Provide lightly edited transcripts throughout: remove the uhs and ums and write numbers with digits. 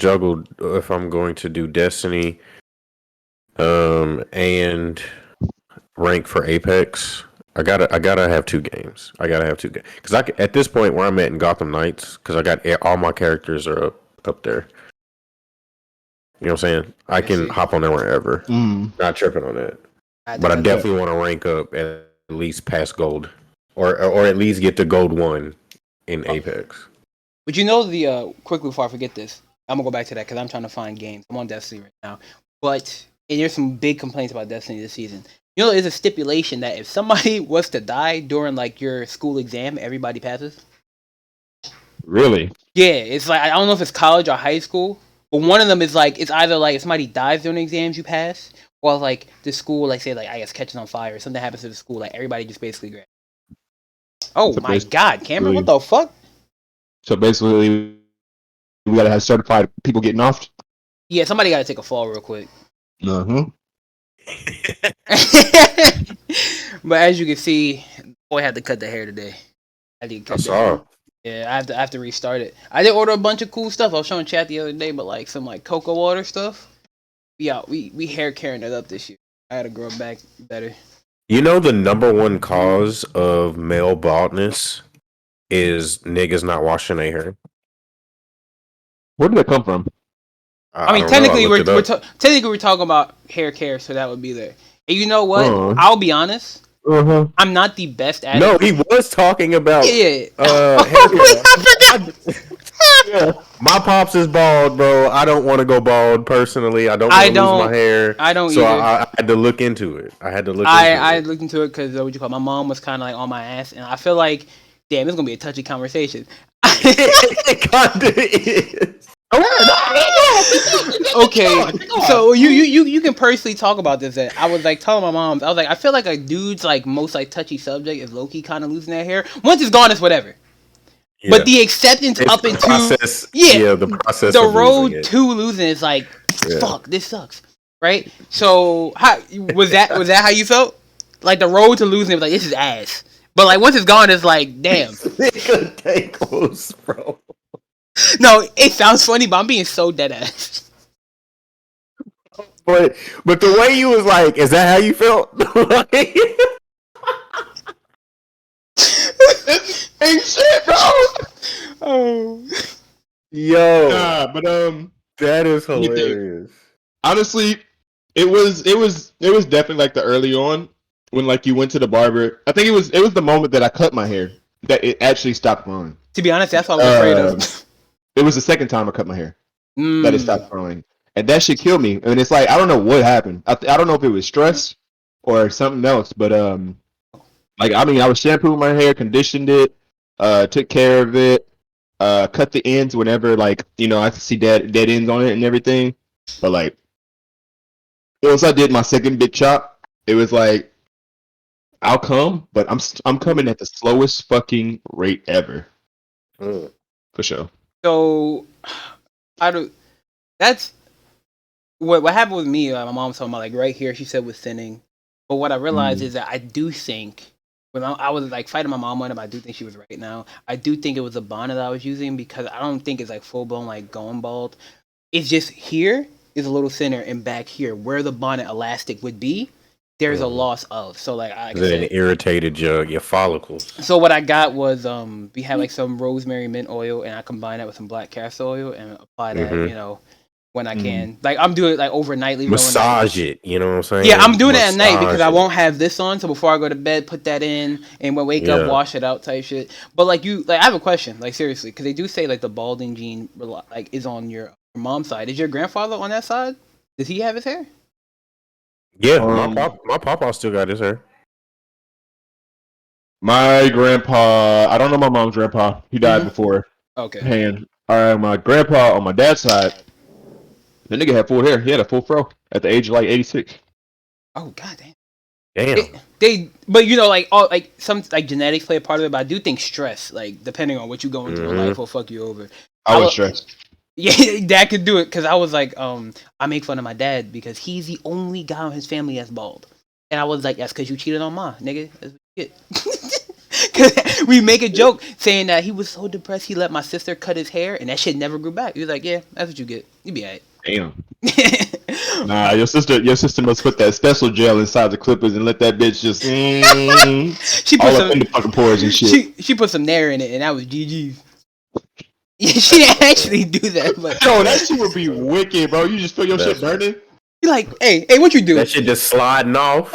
juggle if I'm going to do Destiny, and rank for Apex. I gotta have 2 games. I gotta have 2 games because at this point where I'm at in Gotham Knights, because I got all my characters are up there. You know what I'm saying? I can hop on there wherever. Not tripping on that. But I definitely want to rank up at least past gold, or at least get to gold 1 in Apex. But you know quickly before I forget this, I'm gonna go back to that because I'm trying to find games. I'm on Destiny right now, but there's some big complaints about Destiny this season. You know, there's a stipulation that if somebody was to die during like your school exam, everybody passes. Really? Yeah, it's like I don't know if it's college or high school, but one of them is like it's either like if somebody dies during the exams, you pass, or like the school, like say like I guess catching on fire or something happens to the school, like everybody just basically graduates. Oh my God, Cameron, what the fuck? So basically, we gotta have certified people getting off. Yeah, somebody gotta take a fall real quick. But as you can see, boy had to cut the hair today. I saw. Yeah, I have to restart it. I did order a bunch of cool stuff. I was showing chat the other day, but like some like cocoa water stuff. Yeah, we hair caring it up this year. I had to grow back better. You know the number one cause of male baldness is niggas not washing their hair. Where did that come from? I mean, technically we're talking about hair care, so that would be there. And you know what? I'll be honest. I'm not the best at it. No, he was talking about hair care. Yeah. My pops is bald, bro. I don't want to go bald personally. I don't want to lose my hair. I don't so either. I had to look into it. I looked into it because my mom was kind of like on my ass, and I feel like, damn, it's gonna be a touchy conversation. It kind of is. Okay, so you can personally talk about this. Then I was like telling my mom, I was like, I feel like a dude's like most like touchy subject is low key kind of losing their hair. Once it's gone, it's whatever. Yeah. But the acceptance it's up into the process, the road to losing is like, fuck, this sucks, right? So how was that how you felt? Like the road to losing it was like, this is ass. But like once it's gone, it's like, damn. Nigga, stay close, bro. No, it sounds funny, but I'm being so dead ass. But the way you was like, is that how you felt? Ain't shit, bro. Oh, yo, but that is hilarious. Honestly, it was definitely like the early on when like you went to the barber. I think it was the moment that I cut my hair that it actually stopped growing. To be honest, that's what I was afraid of. It was the second time I cut my hair that it stopped growing, and that shit killed me. And it's like I don't know what happened. I don't know if it was stress or something else, but like I mean, I was shampooing my hair, conditioned it, took care of it, cut the ends whenever like I could see dead ends on it and everything. But like once I did my second big chop, it was like I'll come, but I'm coming at the slowest fucking rate ever. For sure. So, that's what happened with me. My mom was talking about like right here. She said was thinning, but what I realized is that I do think when I was like fighting my mom on it, but I do think she was right now. I do think it was a bonnet that I was using because I don't think it's like full blown like going bald. It's just here is a little thinner and back here where the bonnet elastic would be. There's a loss of an irritated your follicles. So what I got was we had like some rosemary mint oil and I combined that with some black castor oil and apply that when I can. Like I'm doing it like overnightly. Massage it, you know what I'm saying? Yeah, I'm doing it at night because I won't have this on. So before I go to bed, put that in and when I wake up, wash it out type shit. But like I have a question, like seriously, because they do say like the balding gene like is on your mom's side. Is your grandfather on that side? Does he have his hair? Yeah, my papa still got his hair. My grandpa, I don't know my mom's grandpa. He died before. Okay. My grandpa on my dad's side, the nigga had full hair. He had a full fro at the age of like 86. Oh god damn. Damn. But like all like some like genetics play a part of it. But I do think stress, like depending on what you go into in life, will fuck you over. I was stressed. Yeah, Dad could do it because I was like, I make fun of my dad because he's the only guy in his family that's bald, and I was like, that's because you cheated on Ma, nigga. That's shit. we make a joke saying that he was so depressed he let my sister cut his hair and that shit never grew back. He was like, "Yeah, that's what you get. You be alright." Damn. Nah, your sister must put that special gel inside the clippers and let that bitch just She put all some up in the fucking pores and shit. she put some Nair in it and that was GG's. Yeah, she didn't actually do that, but Yo, that shit would be wicked, bro. You just feel your shit burning. you like, hey, what you do? That shit just sliding off.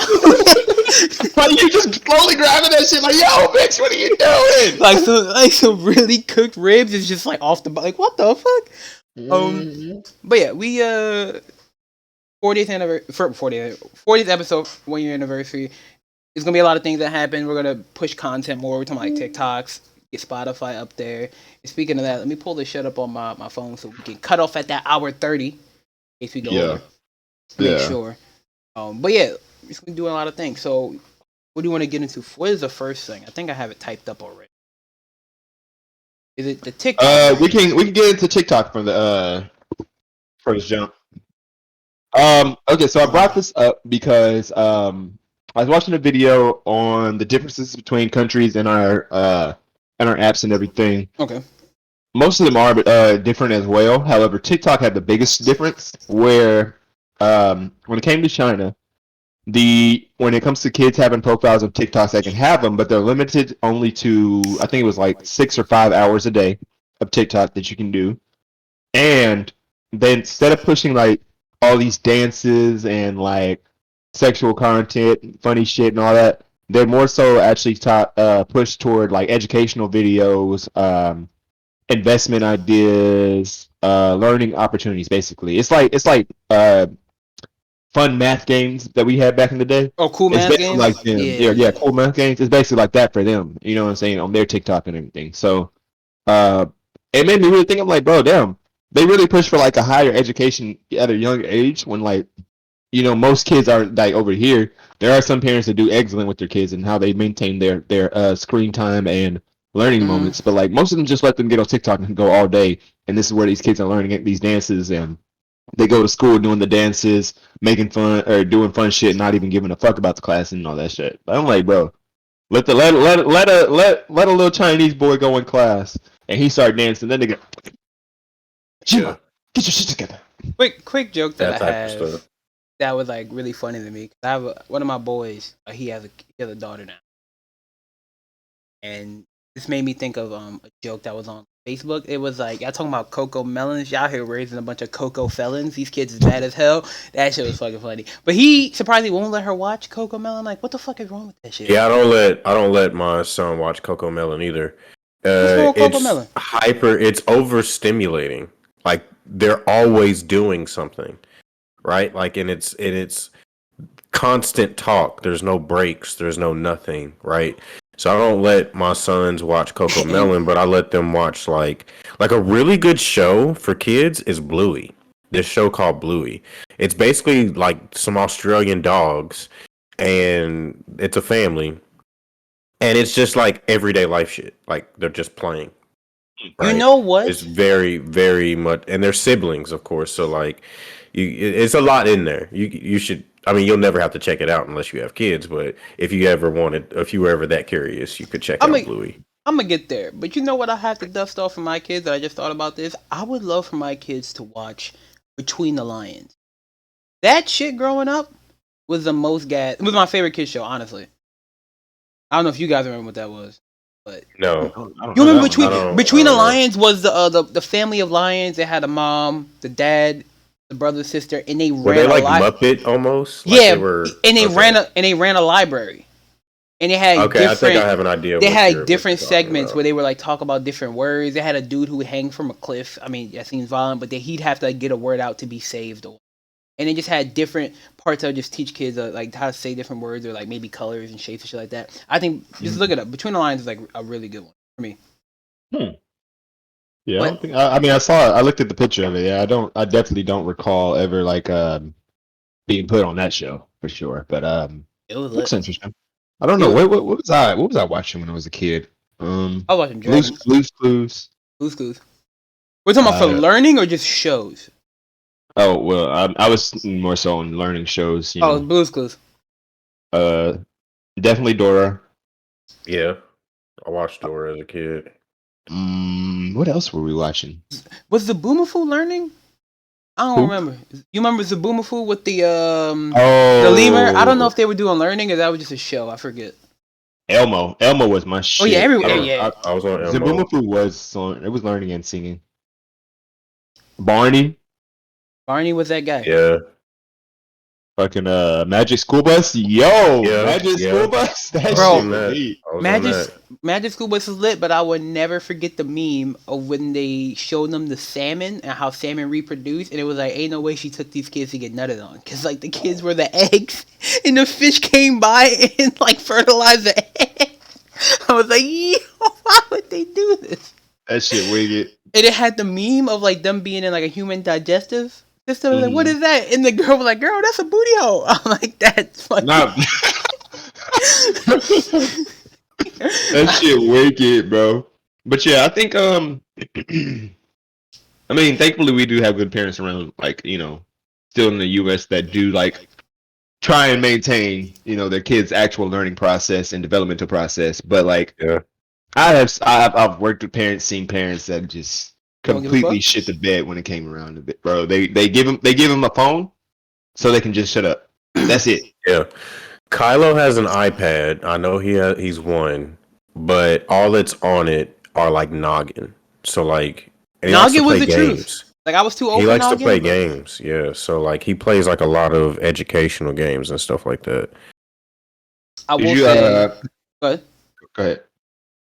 Like you just slowly grabbing that shit, like, yo, bitch, what are you doing? like some really cooked ribs is just like off the like what the fuck? But yeah, we 40th anniversary, 40th episode, 1 year anniversary. There's gonna be a lot of things that happen. We're gonna push content more. We're talking like TikToks, get Spotify up there. And speaking of that, let me pull this shit up on my phone so we can cut off at that hour 30 in case we go over. Make sure. But yeah, we're just gonna do a lot of things. So, what do you want to get into? What is the first thing? I think I have it typed up already. Is it the TikTok? We can get into TikTok from the first jump. Okay, so I brought this up because I was watching a video on the differences between countries and our apps and everything. Okay. Most of them are different as well. However, TikTok had the biggest difference where when it came to China, when it comes to kids having profiles of TikToks, they can have them, but they're limited only to, I think it was like 6 or 5 hours a day of TikTok that you can do. And then instead of pushing like all these dances and like sexual content, funny shit and all that, they're more so actually pushed toward like educational videos, investment ideas, learning opportunities. Basically, it's like fun math games that we had back in the day. Oh, cool it's math games. Like them. Yeah, cool math games. It's basically like that for them. You know what I'm saying, on their TikTok and everything. So, it made me really think. I'm like, bro, damn, they really push for like a higher education at a young age. When like, most kids are like over here. There are some parents that do excellent with their kids and how they maintain their screen time and learning moments. But like most of them just let them get on TikTok and go all day. And this is where these kids are learning these dances and they go to school doing the dances, making fun or doing fun shit, not even giving a fuck about the class and all that shit. But I'm like, bro, let a little Chinese boy go in class and he start dancing. Then they go, Jima, get your shit together. Quick joke that I have that was like really funny to me. I have one of my boys. He has a daughter now, and this made me think of a joke that was on Facebook. It was like, y'all talking about cocoa melons. Y'all here raising a bunch of cocoa felons. These kids is bad as hell. That shit was fucking funny. But he surprisingly won't let her watch Coco Melon. Like, what the fuck is wrong with that shit? Yeah, I don't let my son watch Coco Melon either. It's it's overstimulating. Like they're always doing something, right? Like and it's constant talk. There's no breaks. There's no nothing, right? So I don't let my sons watch Coco Melon, but I let them watch like a really good show for kids is Bluey. This show called Bluey. It's basically like some Australian dogs, and it's a family, and it's just like everyday life shit. Like they're just playing. Right? You know what? It's very, very much, and they're siblings, of course. So like, it's a lot in there. You should. I mean, you'll never have to check it out unless you have kids. But if you were ever that curious, you could check out Bluey. I'm gonna get there, but you know what? I have to dust off for my kids. That I just thought about this. I would love for my kids to watch Between the Lions. That shit growing up was the most gas. It was my favorite kids show, honestly. I don't know if you guys remember what that was, but no. You remember Between the Lions was the family of lions. They had a mom, the dad, the brother, sister, and they were they like Muppet almost? Like they ran a library, and they had I think I have an idea. They had different segments where they were like talk about different words. They had a dude who would hang from a cliff. I mean, that seems violent, but he'd have to get a word out to be saved. And they just had different parts that would just teach kids like how to say different words or like maybe colors and shapes and shit like that. I think just look it up. Between the Lines is like a really good one for me. Yeah, I saw it. I looked at the picture of it. Yeah, I definitely don't recall ever like being put on that show for sure. But it looks interesting. I don't know what was I watching when I was a kid. I was watching Blue's Clues. We're talking about for learning or just shows. Oh well, I was more so on learning shows. Blue's Clues. Definitely Dora. Yeah. I watched Dora as a kid. What else were we watching? Was Zaboomafoo learning? I don't Who? remember. You remember Zaboomafoo with the Oh, lemur? I don't know if they were doing learning or that was just a show. I forget. Elmo. Elmo was my shit. Oh yeah, I was on Elmo. Zaboomafoo was on. It was learning and singing. Barney. Barney was that guy. Yeah. Fucking Magic School Bus. Yo, Yeah, Magic yeah. School Bus. That Bro, shit on was that. neat. I was on Magic that. Magic School Bus is lit, but I would never forget the meme of when they showed them the salmon and how salmon reproduce, and it was like, ain't no way she took these kids to get nutted on, because like the kids were the eggs, and the fish came by and like fertilized the egg. I was like, yo, why would they do this? That shit wicked. And it had the meme of like them being in like a human digestive system. I was like, what is that? And the girl was like, girl, that's a booty hole. I'm like, that's fucking. Nah. That shit wicked, bro. But yeah, I think I mean, thankfully we do have good parents around, like, you know, still in the US that do like try and maintain, you know, their kids' actual learning process and developmental process. But like Yeah. I've worked with parents, seen parents that just Don't give a completely fuck? shit the bed when it came around to it, bro. They give them a phone so they can just shut up. That's it. Yeah. Kylo has an iPad. I know he's one, but all that's on it are like noggin. So like, and he likes to Noggin was play the games. truth. Like I was too old He for likes to Noggin, play but- games. Yeah. So like, he plays like a lot of educational games and stuff like that. I will Did you say, go ahead. go ahead.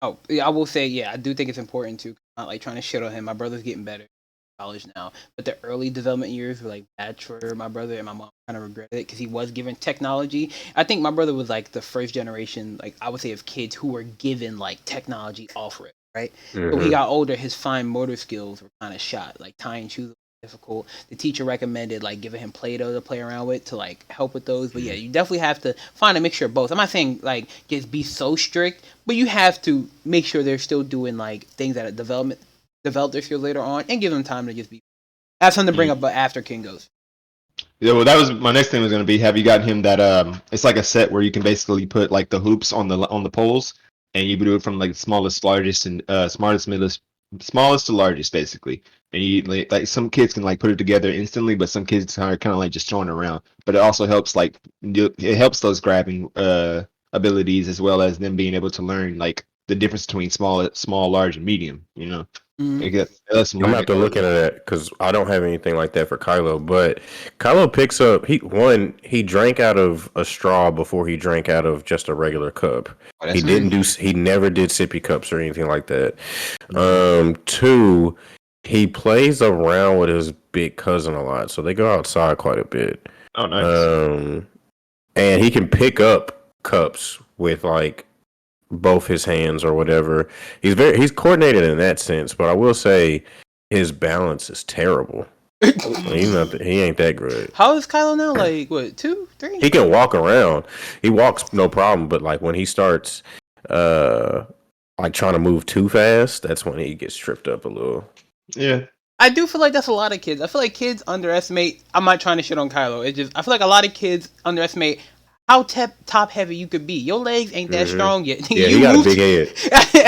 Oh, yeah, I will say, yeah, I do think it's important to not like trying to shit on him. My brother's getting better in college now, but the early development years were like bad for my brother, and my mom kind of regretted it because he was given technology. I think my brother was like the first generation, like I would say, of kids who were given like technology off rip, right? So when he got older, his fine motor skills were kind of shot. Like tying shoes was difficult. The teacher recommended like giving him Play-Doh to play around with to like help with those. But yeah, you definitely have to find a mixture of both. I'm not saying like just be so strict, but you have to make sure they're still doing like things that develop their skills later on, and give them time to just be have something to bring up after King goes. Yeah, well, that was my next thing was gonna be. Have you gotten him that? It's like a set where you can basically put like the hoops on the poles, and you do it from like smallest, largest, and smallest to largest, basically. And you like some kids can like put it together instantly, but some kids are kind of like just throwing it around. But it also helps like it helps those grabbing abilities as well as them being able to learn like the difference between small, large, and medium. You know. I'm gonna have to look into that because I don't have anything like that for Kylo. But Kylo picks up. He drank out of a straw before he drank out of just a regular cup. Oh, He didn't do. He never did sippy cups or anything like that. Mm-hmm. Two, he plays around with his big cousin a lot, so they go outside quite a bit. Oh, nice. And he can pick up cups with like both his hands or whatever. He's coordinated in that sense, but I will say his balance is terrible. He ain't that good. How is Kylo now? Like what, 2, 3? He can walk around. He walks no problem, but like when he starts like trying to move too fast, that's when he gets tripped up a little. Yeah. I do feel like that's a lot of kids. I feel like kids underestimate. I'm not trying to shit on Kylo. It just I feel like a lot of kids underestimate how top heavy you could be. Your legs ain't that strong yet. Yeah, he got a big head.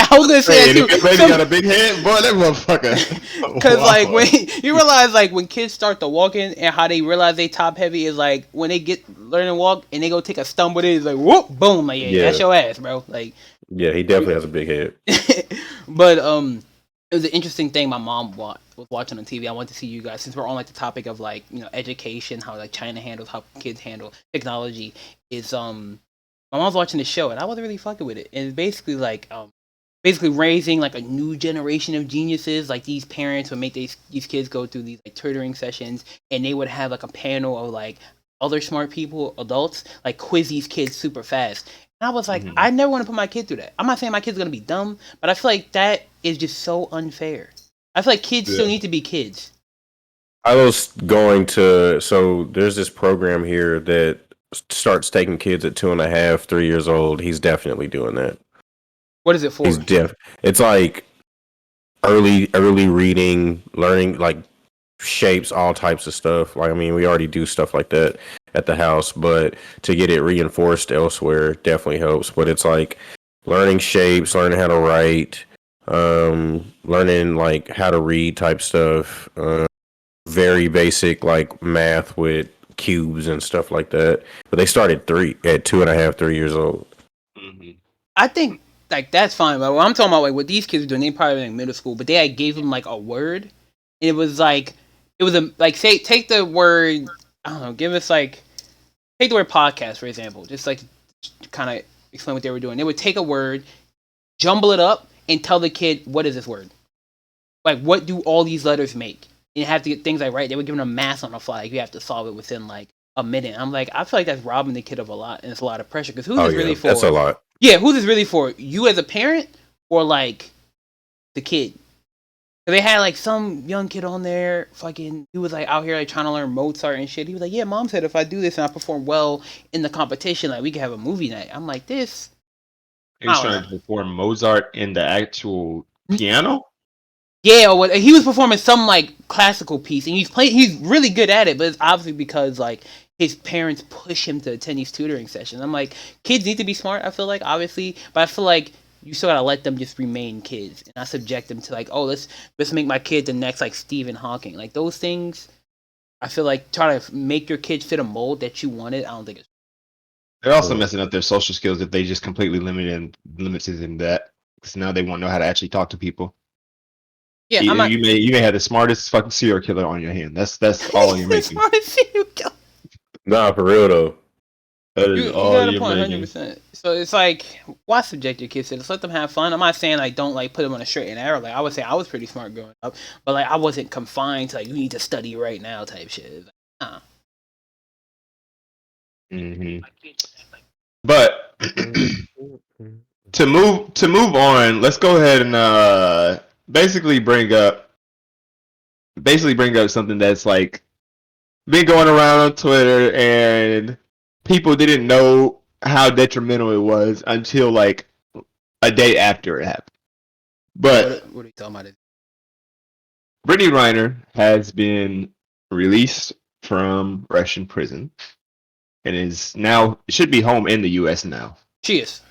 I was gonna say Hey, that if too. baby got a big head, boy, that motherfucker. Because like when you realize like when kids start to walking and how they realize they top heavy is like when they get learn to walk and they go take a stumble, it's like whoop, boom, like yeah, that's your ass, bro. Like yeah, he definitely has a big head. But it was an interesting thing my mom was watching on TV. I want to see you guys since we're on like the topic of like education, how like China handles how kids handle technology. Is my mom's watching the show and I wasn't really fucking with it. And it's basically like basically raising like a new generation of geniuses. Like these parents would make these kids go through these like tutoring sessions, and they would have like a panel of like other smart people, adults, like quiz these kids super fast. And I was like, I never want to put my kid through that. I'm not saying my kid's gonna be dumb, but I feel like that is just so unfair. I feel like kids still need to be kids. I was going to. So there's this program here that starts taking kids at 2.5, 3 years old. He's definitely doing that. What is it for? It's like early reading, learning like shapes, all types of stuff. Like I mean, we already do stuff like that at the house, but to get it reinforced elsewhere definitely helps. But it's like learning shapes, learning how to write, learning like how to read type stuff. Very basic like math with cubes and stuff like that. But they started at 2.5, 3 years old. Mm-hmm. I think like that's fine. But what I'm talking about, like what these kids are doing, they probably in middle school, but they like, gave them like a word, and it was a like say take the word, I don't know, give us like take the word podcast for example, just like kind of explain what they were doing. They would take a word, jumble it up, and tell the kid what is this word, like what do all these letters make, and have to get things like right. They were giving them math on the fly. Like, you have to solve it within like a minute. I'm like, I feel like that's robbing the kid of a lot, and it's a lot of pressure because who's this really for? That's a lot. Yeah, who's this really for? You as a parent or like the kid? They had like some young kid on there, fucking, he was like out here like trying to learn Mozart and shit. He was like, yeah, mom said if I do this and I perform well in the competition, like we could have a movie night. I'm like, this. He's trying to perform Mozart in the actual piano. Yeah, or what, he was performing some like classical piece, and he's really good at it, but it's obviously because like his parents push him to attend these tutoring sessions. I'm like, kids need to be smart, I feel like, obviously, but I feel like you still gotta let them just remain kids and not subject them to like, oh, let's make my kid the next like Stephen Hawking. Like those things, I feel like trying to make your kids fit a mold that you wanted, I don't think it's. They're also messing up their social skills if they just completely limited in that, because now they won't know how to actually talk to people. Yeah, you may have the smartest fucking serial killer on your hand. That's all you're making. Nah, for real though. That is You all got a you're point, making. 100%. So it's like, why subject your kids to this? Let them have fun. I'm not saying like don't like put them on a straight and narrow. Like I would say I was pretty smart growing up, but like I wasn't confined to like you need to study right now type shit. Like, nah. Mm-hmm. But to move on, let's go ahead and basically bring up something that's like been going around on Twitter, and people didn't know how detrimental it was until like a day after it happened. But What are you talking about? Brittney Griner has been released from Russian prison and is now should be home in the U.S. now. She is.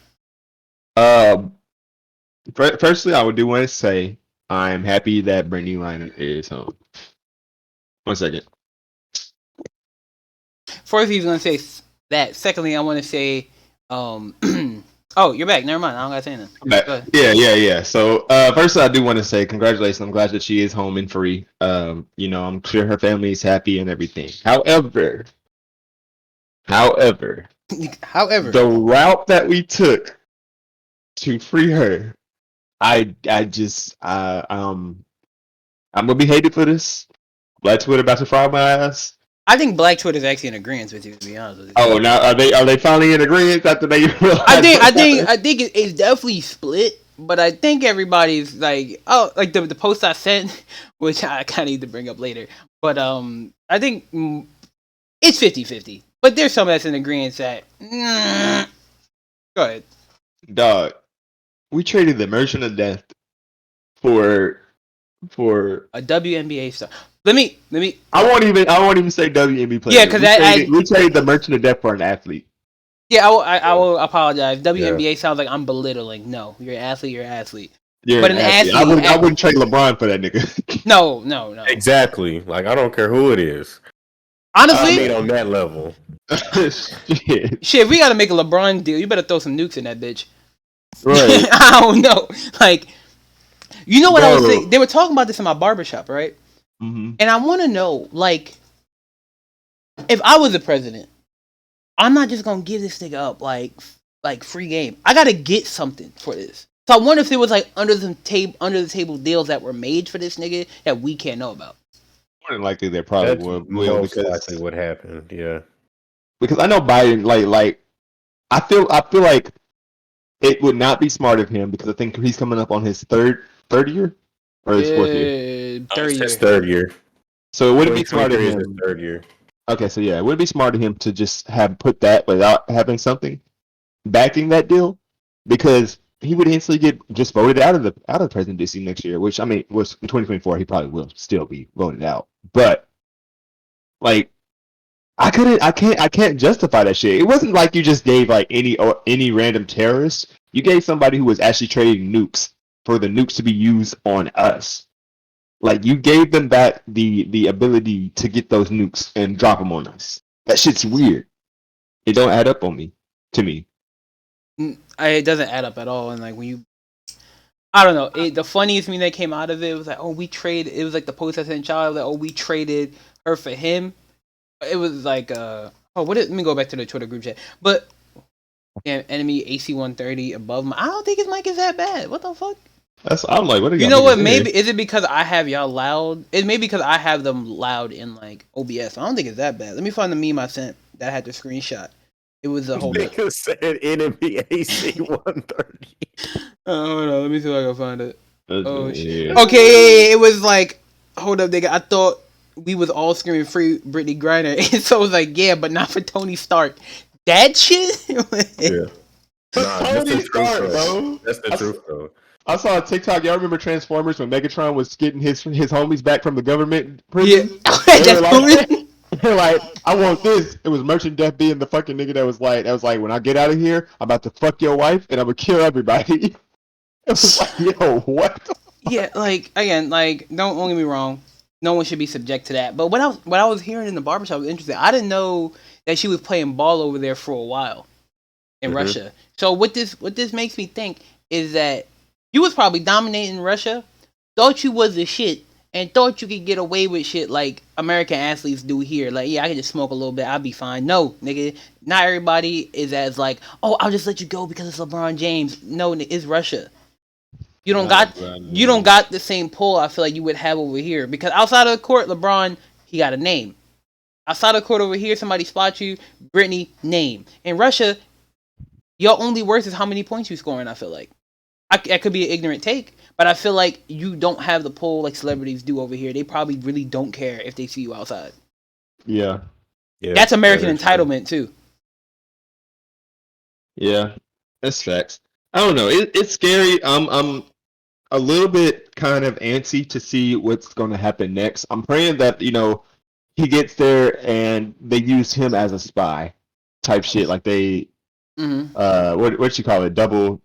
Firstly, I would do want to say I'm happy that Brittney Griner is home. 1 second. First, he's gonna say that. Secondly, I want to say, oh, you're back. Never mind. I don't gotta say anything. Yeah. So, first, I do want to say congratulations. I'm glad that she is home and free. I'm sure her family is happy and everything. However, the route that we took to free her, I'm gonna be hated for this. Black Twitter about to fry my ass. I think Black Twitter is actually in agreement with you, to be honest with you. Oh, now are they finally in agreement after they realize? I think it's definitely split, but I think everybody's like, oh, like the post I sent, which I kind of need to bring up later. But I think it's 50-50. But there's some that's in agreement that. Go ahead. Dog, we traded the Merchant of Death for a WNBA star. Let me. I won't even say WNBA player. Yeah, because we traded the Merchant of Death for an athlete. Yeah, I will apologize. WNBA sounds like I'm belittling. No, you're an athlete. You're an athlete. But an athlete. I wouldn't trade LeBron for that nigga. No. Exactly. Like I don't care who it is. Honestly, I mean, on that level. Shit, if we gotta make a LeBron deal, you better throw some nukes in that bitch. Right. I don't know. Like, you know what I was saying? They were talking about this in my barbershop, right? Mm-hmm. And I want to know, like, if I was the president, I'm not just gonna give this nigga up like free game. I gotta get something for this. So I wonder if there was like under the table deals that were made for this nigga that we can't know about. More than likely, there probably That's will most likely what happened. Yeah, because I know Biden. Like I feel like it would not be smart of him, because I think he's coming up on his third year or his fourth year. Third year. So it wouldn't be smart of him. His third year. Okay, so yeah, it would be smart of him to just have put that without having something backing that deal, because he would instantly get just voted out of the presidency next year. Which, I mean, was in 2024, he probably will still be voted out. But like, I can't justify that shit. It wasn't like you just gave like any random terrorist. You gave somebody who was actually trading nukes for the nukes to be used on us. Like you gave them back the ability to get those nukes and drop them on us. That shit's weird. It don't add up on me. To me. It doesn't add up at all. And like when you, I don't know. The funniest thing that came out of it was like, oh, we traded. It was like the post I sent child. Like, oh, we traded her for him. It was like, let me go back to the Twitter group chat. But yeah, enemy AC-130 above him. I don't think his mic is that bad. What the fuck? I'm like, what are you know what? Maybe is it because I have y'all loud? It may be because I have them loud in like OBS. I don't think it's that bad. Let me find the meme I sent that I had the screenshot. It was a whole. Nigga said enemy AC-130. Hold on, let me see if I can find it. Oh shit. Yeah. Okay, it was like, hold up, nigga. I thought we was all screaming free Brittney Griner, and so it was like, yeah, but not for Tony Stark. That shit. Yeah. Nah, Tony Stark, bro. That's the truth, though. I saw a TikTok. Y'all remember Transformers when Megatron was getting his homies back from the government prison? Yeah. They're like, I want this. It was Merchant Death being the fucking nigga that was like, when I get out of here, I'm about to fuck your wife and I'm gonna kill everybody. It was like, yo, what? Yeah, like again, like don't get me wrong, no one should be subject to that. But what I was hearing in the barbershop was interesting. I didn't know that she was playing ball over there for a while in Russia. So what this makes me think is that you was probably dominating Russia, thought you was the shit, and thought you could get away with shit like American athletes do here. Like, yeah, I can just smoke a little bit, I'll be fine. No, nigga, not everybody is as like, oh, I'll just let you go because it's LeBron James. No, it's Russia. You don't got the same pull I feel like you would have over here, because outside of the court, LeBron, he got a name. Outside of the court over here, somebody spots you, Brittney, name. In Russia, your only worth is how many points you scoring. I feel like that could be an ignorant take, but I feel like you don't have the pull like celebrities do over here. They probably really don't care if they see you outside. Yeah. That's American entitlement too. Yeah, that's facts. I don't know. It's scary. I'm a little bit kind of antsy to see what's going to happen next. I'm praying that he gets there and they use him as a spy type shit. Like they, what you call it? Double.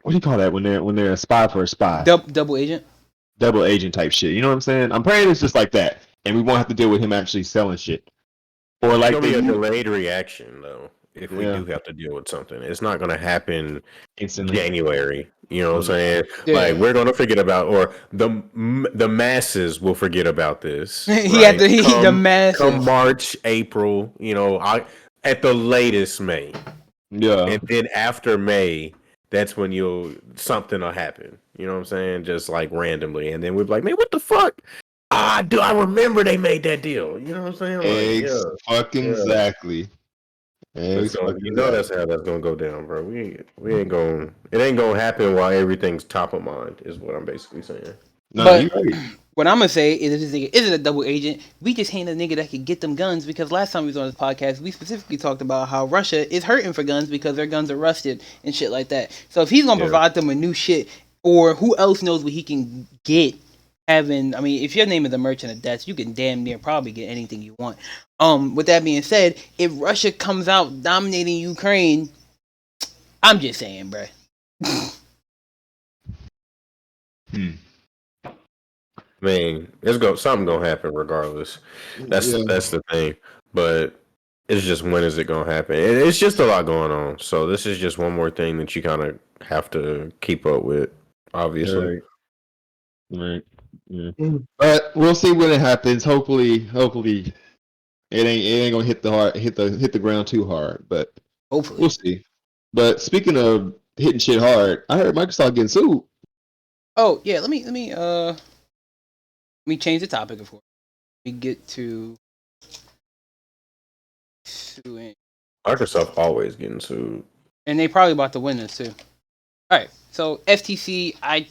What do you call that when they're a spy for a spy? Double agent. Double agent type shit. You know what I'm saying? I'm praying it's just like that, and we won't have to deal with him actually selling shit. Or like be a delayed reaction though. If we do have to deal with something, it's not going to happen instantly. January. You know what I'm saying? Yeah. Like we're going to forget about, or the masses will forget about this. Right? The masses come March, April. At the latest May. Yeah. And then after May, that's when something will happen. You know what I'm saying? Just like randomly, and then we'll be like, man, what the fuck? I remember they made that deal. You know what I'm saying? Like, exactly. That's how that's gonna go down, bro. We ain't gonna. It ain't gonna happen while everything's top of mind. Is what I'm basically saying. No, but right. What I'm gonna say is, this nigga isn't a double agent. We just ain't a nigga that can get them guns, because last time we was on this podcast, we specifically talked about how Russia is hurting for guns because their guns are rusted and shit like that. So if he's gonna provide them with new shit, or who else knows what he can get. If your name is a Merchant of Death, you can damn near probably get anything you want. With that being said, if Russia comes out dominating Ukraine, I'm just saying, bruh. Man, something gonna happen regardless. That's the thing. But it's just, when is it gonna happen? It's just a lot going on. So this is just one more thing that you kind of have to keep up with, obviously. Right. Yeah. But we'll see when it happens. Hopefully it ain't gonna hit the ground too hard. But hopefully we'll see. But speaking of hitting shit hard, I heard Microsoft getting sued. Oh yeah, let me change the topic. Of course, we get to suing. Microsoft always getting sued, and they probably about to win this too. All right, so FTC, I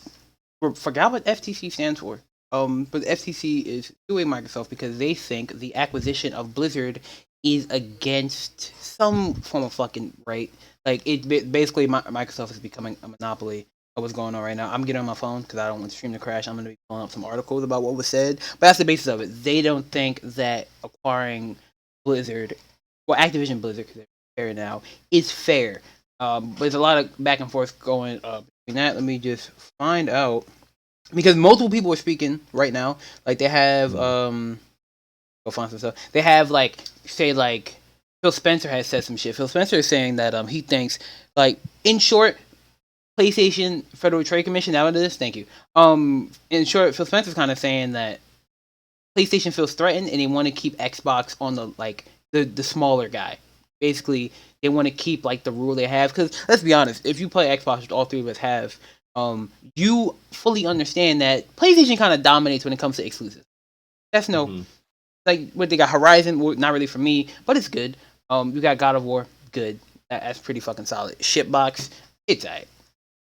forgot what FTC stands for. But the FTC is suing Microsoft because they think the acquisition of Blizzard is against some form of fucking right. Like, it basically, Microsoft is becoming a monopoly what's going on right now. I'm getting on my phone because I don't want the stream to crash. I'm going to be pulling up some articles about what was said. But that's the basis of it. They don't think that acquiring Blizzard, well, Activision Blizzard, because they're fair now, is fair. But there's a lot of back and forth going between that. Let me just find out. Because multiple people are speaking right now. Like, they have, go find some stuff. They have, like, say, like, Phil Spencer has said some shit. Phil Spencer is saying that he thinks, like, in short, PlayStation Federal Trade Commission, that what it is? Thank you. In short, Phil Spencer's kind of saying that PlayStation feels threatened and they want to keep Xbox on the, like, the smaller guy. Basically, they want to keep, like, the rule they have. Because, let's be honest, if you play Xbox, which all three of us have, you fully understand that PlayStation kind of dominates when it comes to exclusives. That's like, what they got, Horizon, well, not really for me, but it's good. You got God of War, good. That's pretty fucking solid. Shipbox, it's alright.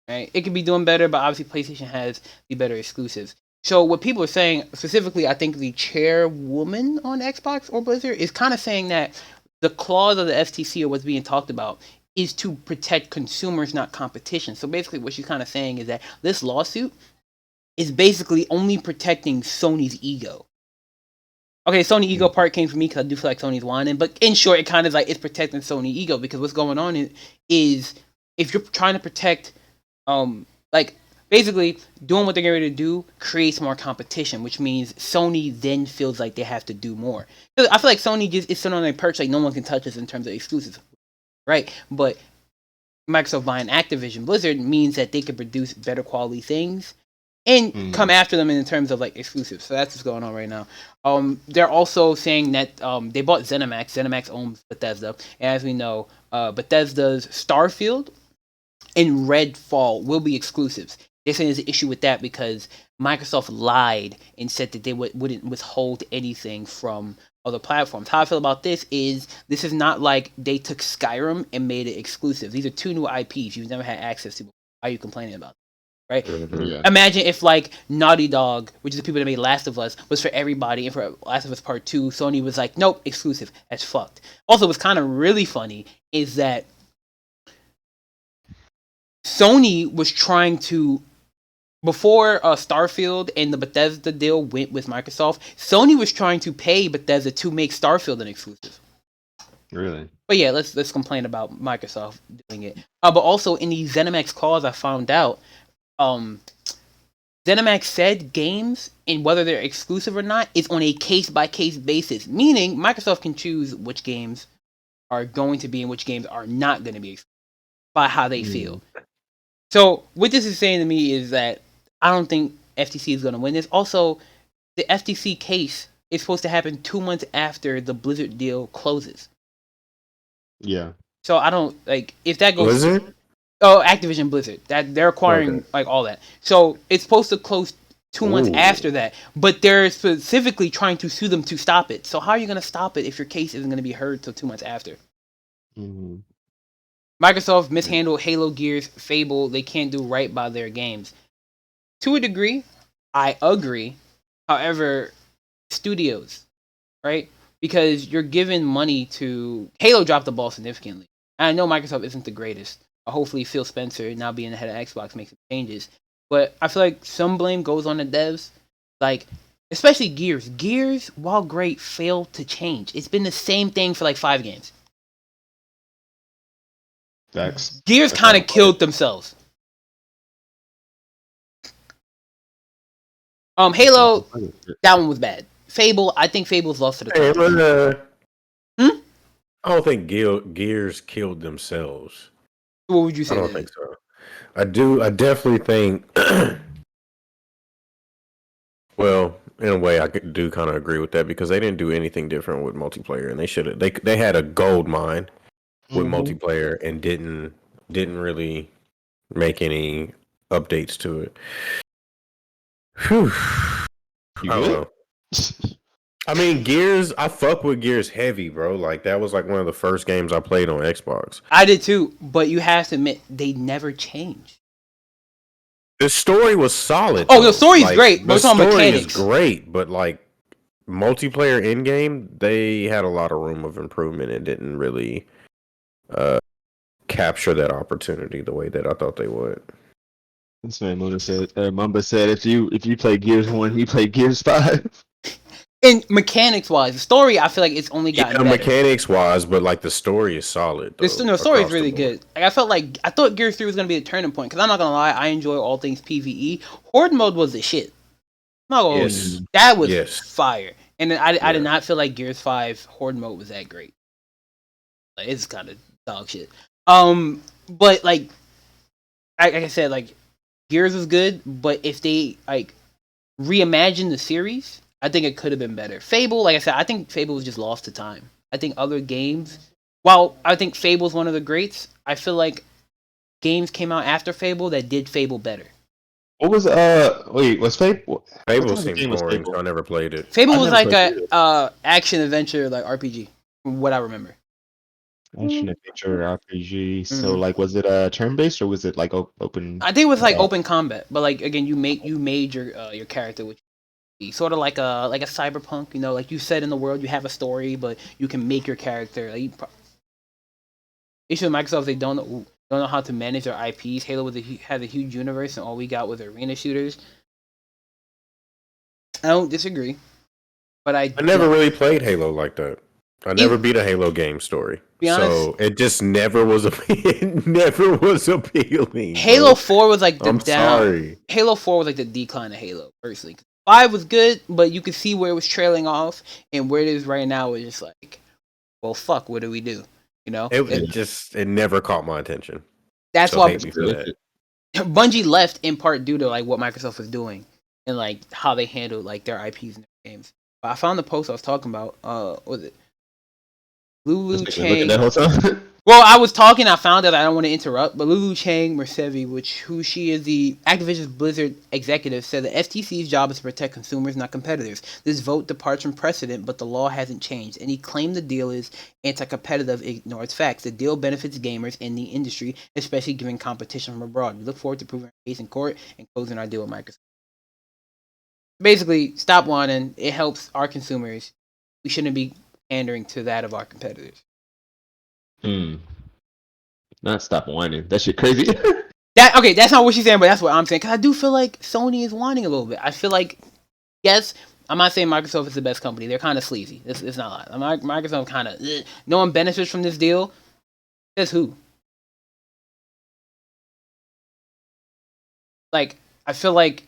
Right? It could be doing better, but obviously PlayStation has the better exclusives. So what people are saying, specifically, I think the chairwoman on Xbox or Blizzard is kind of saying that the clause of the FTC or what's being talked about is to protect consumers, not competition. So basically what she's kind of saying is that this lawsuit is basically only protecting Sony's ego. Okay, Sony ego part came from me because I do feel like Sony's whining, but in short, it kind of like it's protecting Sony ego because what's going on is if you're trying to protect, like basically doing what they're getting ready to do creates more competition, which means Sony then feels like they have to do more. I feel like Sony just is sitting on their perch, like no one can touch us in terms of exclusives, right? But Microsoft buying Activision Blizzard means that they can produce better quality things and come after them in terms of like exclusives. So that's what's going on right now. They're also saying that they bought ZeniMax. ZeniMax owns Bethesda, and as we know, Bethesda's Starfield and Redfall will be exclusives. They're saying there's an issue with that because Microsoft lied and said that they wouldn't withhold anything from other platforms. How I feel about this is not like they took Skyrim and made it exclusive. These are two new IPs you've never had access to. Why are you complaining about it? Right? Yeah. Imagine if like Naughty Dog, which is the people that made Last of Us, was for everybody, and for Last of Us Part 2, Sony was like, nope, exclusive. That's fucked. Also, what's kind of really funny is that Sony was trying to, before Starfield and the Bethesda deal went with Microsoft, Sony was trying to pay Bethesda to make Starfield an exclusive. Really? But yeah, let's complain about Microsoft doing it. But also in the ZeniMax calls, I found out ZeniMax said games, and whether they're exclusive or not, is on a case-by-case basis. Meaning, Microsoft can choose which games are going to be and which games are not going to be exclusive by how they feel. So, what this is saying to me is that I don't think FTC is going to win this. Also, the FTC case is supposed to happen 2 months after the Blizzard deal closes. Yeah. So, I don't, like, if that goes... Blizzard? Oh, Activision Blizzard. That they're acquiring like all that. So it's supposed to close 2 months after that, but they're specifically trying to sue them to stop it. So how are you going to stop it if your case isn't going to be heard till 2 months after? Microsoft mishandled Halo, Gears, Fable. They can't do right by their games. To a degree, I agree. However, studios, right? Because you're giving money to Halo dropped the ball significantly. And I know Microsoft isn't the greatest. Hopefully Phil Spencer, now being the head of Xbox, makes some changes. But I feel like some blame goes on the devs. Like, especially Gears. Gears, while great, failed to change. It's been the same thing for like 5 games. Gears kind of killed themselves. Halo, that one was bad. Fable, I think Fable's lost to the top. I don't think Gears killed themselves. What would you say? I don't think so. I definitely think. Well, in a way, I do kind of agree with that because they didn't do anything different with multiplayer, and they should have. They had a gold mine with multiplayer and didn't really make any updates to it. Whew. You I don't good? know. I mean, Gears, I fuck with Gears heavy, bro. Like, that was like one of the first games I played on Xbox. I did too, but you have to admit, they never changed. The story was solid. Oh, the story's great. The story is great, but like, multiplayer in-game, they had a lot of room of improvement and didn't really capture that opportunity the way that I thought they would. This man Mamba said if you play Gears 1, you play Gears 5. And mechanics wise, the story I feel like it's only gotten better. Mechanics wise, but like the story is solid. Though, The story is really good. Like I thought Gears 3 was gonna be a turning point because I'm not gonna lie, I enjoy all things PVE. Horde mode was the shit. Yes. That was fire. And then I did not feel like Gears 5 Horde mode was that great. Like it's kind of dog shit. But like I said, like Gears was good, but if they like reimagine the series, I think it could have been better. Fable, like I said, I think Fable was just lost to time. I think other games, while I think Fable's one of the greats, I feel like games came out after Fable that did Fable better. What was was Fable? Fable seemed boring, so I never played it. Fable was like a action adventure like RPG, from what I remember. Action adventure RPG. So like, was it turn based or was it like open? I think it was like open combat, but like again, you made your character, which sort of like a cyberpunk. You know, like you said in the world, you have a story, but you can make your character. Like, issue with Microsoft, they don't know how to manage their IPs. Halo had a huge universe, and all we got was arena shooters. I don't disagree, but I never really played Halo like that. I never beat a Halo game story, so it just never was. It never was appealing. Halo 4 was like the sorry. Halo 4 was like the decline of Halo. Personally, 5 was good, but you could see where it was trailing off, and where it is right now is just like, well, fuck, what do we do? You know, it never caught my attention. That's why Bungie left in part due to like what Microsoft was doing and like how they handled like their IPs and their games. But I found the post I was talking about. What was it? Lulu Chang. Well, I was talking. I found that I don't want to interrupt, but Lulu Chang Mersevi, who she is the Activision Blizzard executive, said the FTC's job is to protect consumers, not competitors. This vote departs from precedent, but the law hasn't changed. Any claim the deal is anti-competitive ignores facts. The deal benefits gamers in the industry, especially given competition from abroad. We look forward to proving our case in court and closing our deal with Microsoft. Basically, stop whining. It helps our consumers. We shouldn't be pandering to that of our competitors. Not stop whining. That shit crazy. That's not what she's saying, but that's what I'm saying. Because I do feel like Sony is whining a little bit. I feel like, yes, I'm not saying Microsoft is the best company. They're kind of sleazy. It's not a lot. Microsoft kind of, no one benefits from this deal. Says who? Like, I feel like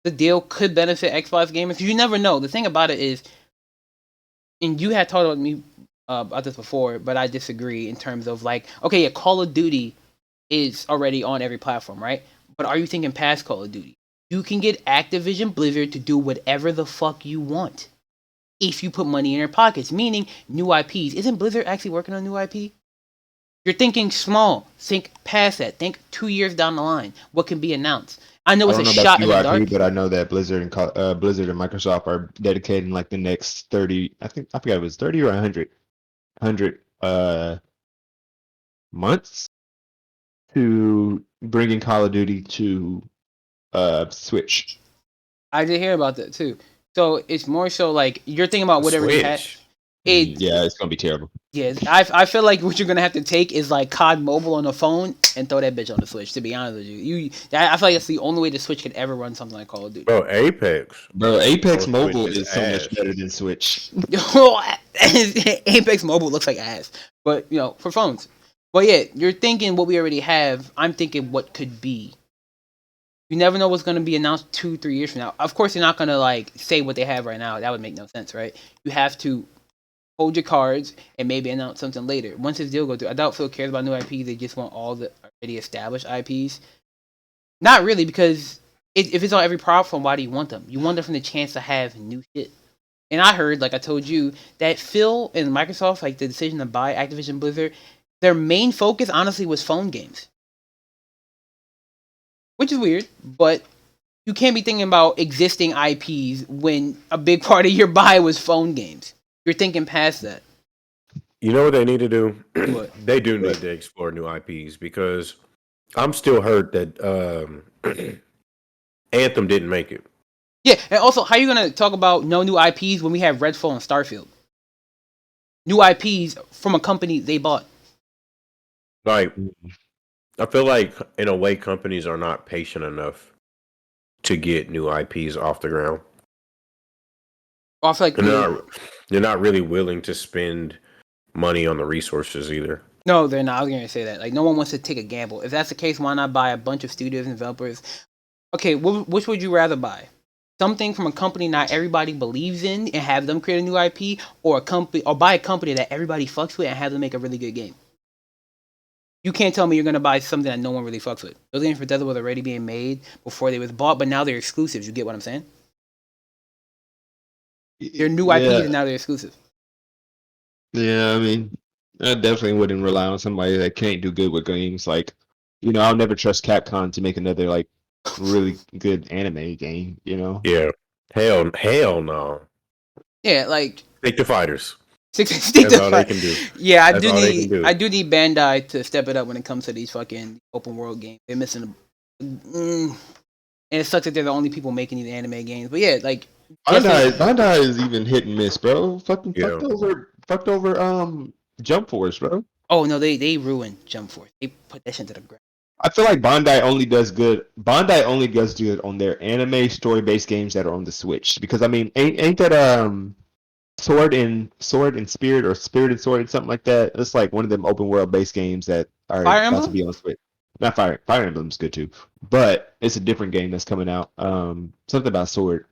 the deal could benefit Xbox gamers. You never know. The thing about it is, and you had talked about me about this before, but I disagree in terms of like, okay, yeah, Call of Duty is already on every platform, right? But are you thinking past Call of Duty? You can get Activision Blizzard to do whatever the fuck you want if you put money in their pockets, meaning new IPs. Isn't Blizzard actually working on new IP? You're thinking small. Think past that. Think 2 years down the line. What can be announced? I know it's a shot in the dark, but I know that Blizzard and Microsoft are dedicating like the next 30. I forgot if it was 30 or 100 months to bringing Call of Duty to Switch. I did hear about that too. So it's more so like you're thinking about whatever you have. Yeah, it's gonna be terrible. Yeah, I feel like what you're gonna have to take is like COD Mobile on the phone and throw that bitch on the Switch. To be honest with you, I feel like that's the only way the Switch could ever run something like Call of Duty. Bro, Apex Mobile is so much better than Switch. Apex Mobile looks like ass, but you know, for phones. But yeah, you're thinking what we already have. I'm thinking what could be. You never know what's going to be announced 2-3 years from now. Of course, you're not going to like say what they have right now. That would make no sense, right? You have to hold your cards and maybe announce something later. Once this deal goes through, I doubt Phil cares about new IPs. They just want all the already established IPs. Not really, because if it's on every platform, why do you want them? You want them from the chance to have new shit. And I heard, like I told you, that Phil and Microsoft, like the decision to buy Activision Blizzard, their main focus, honestly, was phone games. Which is weird, but you can't be thinking about existing IPs when a big part of your buy was phone games. You're thinking past that. You know what they need to do? What? They do need to explore new IPs because I'm still hurt that Anthem didn't make it. Yeah, and also, how are you going to talk about no new IPs when we have Redfall and Starfield? New IPs from a company they bought. Like, I feel like in a way companies are not patient enough to get new IPs off the ground. I feel like And they're not really willing to spend money on the resources either. no, they're not. I was gonna say that. Like, no one wants to take a gamble. If that's the case, why not buy a bunch of studios and developers? Okay, which would you rather buy? Something from a company not everybody believes in and have them create a new IP, or buy a company that everybody fucks with and have them make a really good game. You can't tell me you're gonna buy something that no one really fucks with. Those games for Bethesda were already being made before they was bought, but now they're exclusives. You get what I'm saying? They're new IPs and now they're exclusive. Yeah, I mean, I definitely wouldn't rely on somebody that can't do good with games. Like, I'll never trust Capcom to make another like really good anime game. Yeah. Hell no. Yeah, like Take the fighters. That's all they can do. Yeah, I That's do all they can need do. I do need Bandai to step it up when it comes to these fucking open world games. They're missing and it sucks that they're the only people making these anime games. But yeah, like Bandai is even hit and miss, bro. Fucking Yeah. fucked over Jump Force, bro. oh no, they ruined Jump Force. They put that shit to the ground. I feel like Bandai only does good. Bandai only does good on their anime story-based games that are on the Switch. Because I mean, ain't that Sword and Spirit or Spirit and Sword something like that? It's like one of them open world based games that are Fire about to Emblem? be on Switch. Not Fire Emblem's good too, but it's a different game that's coming out. Something about Sword.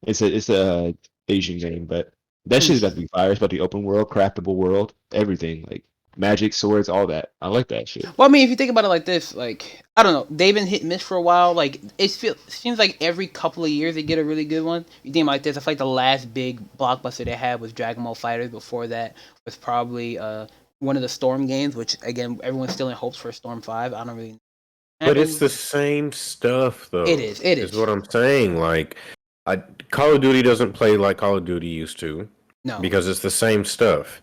It's a Asian game, but that shit's about to be fire. It's about to be open world, craftable world, everything like magic, swords, all that. I like that shit. Well, I mean, if you think about it like this, like I don't know, they've been hit and miss for a while. Like seems like every couple of years they get a really good one. You think about it like this, I feel like the last big blockbuster they had was Dragon Ball Fighters. Before that was probably one of the Storm games, which again everyone's still in hopes for Storm 5. I don't really. But it's the same stuff, though. It is. Is what I'm saying. Like, Call of Duty doesn't play like Call of Duty used to. No, because it's the same stuff.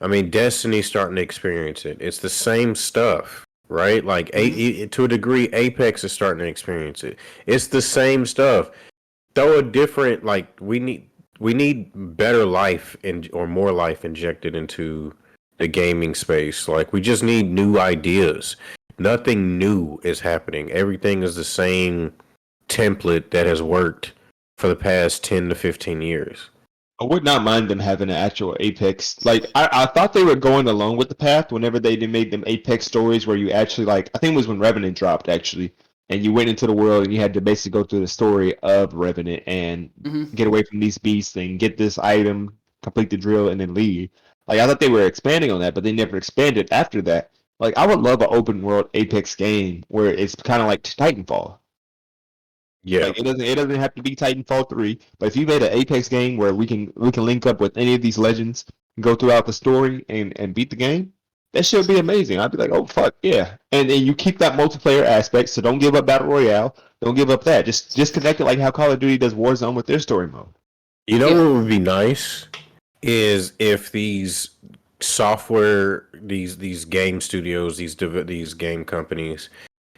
I mean, Destiny's starting to experience it. It's the same stuff, right? Like, to a degree, Apex is starting to experience it. It's the same stuff. Throw a different, like, we need better life or more life injected into the gaming space. Like, we just need new ideas. Nothing new is happening. Everything is the same template that has worked for the past 10 to 15 years. I would not mind them having an actual Apex. Like, I thought they were going along with the path whenever they made them Apex stories where you actually, like, I think it was when Revenant dropped, actually, and you went into the world and you had to basically go through the story of Revenant and get away from these beasts and get this item, complete the drill, and then leave. Like, I thought they were expanding on that, but they never expanded after that. Like, I would love an open world Apex game where it's kind of like Titanfall. Yeah, like it doesn't have to be Titanfall 3, but if you made an Apex game where we can link up with any of these legends and go throughout the story and beat the game, that should be amazing. I'd be like, oh fuck yeah, and you keep that multiplayer aspect. So don't give up Battle Royale. Don't give up that. Just connect it like how Call of Duty does Warzone with their story mode. You know what would be nice is if these software, these game studios, these game companies,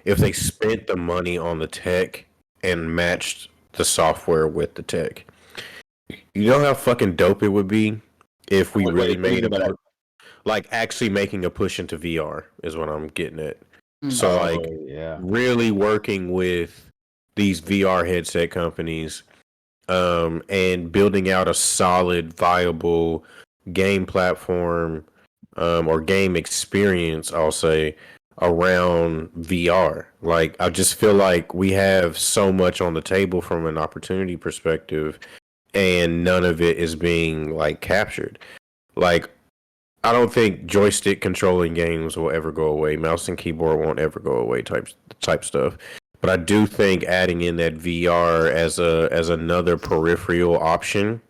if they spent the money on the tech and matched the software with the tech. You know how fucking dope it would be if we really made like actually making a push into VR is what I'm getting at. So like really working with these VR headset companies and building out a solid, viable game platform or game experience, I'll say, around VR. Like, I just feel like we have so much on the table from an opportunity perspective, and none of it is being like captured. Like, I don't think joystick controlling games will ever go away. Mouse and keyboard won't ever go away type stuff. But I do think adding in that VR as another peripheral option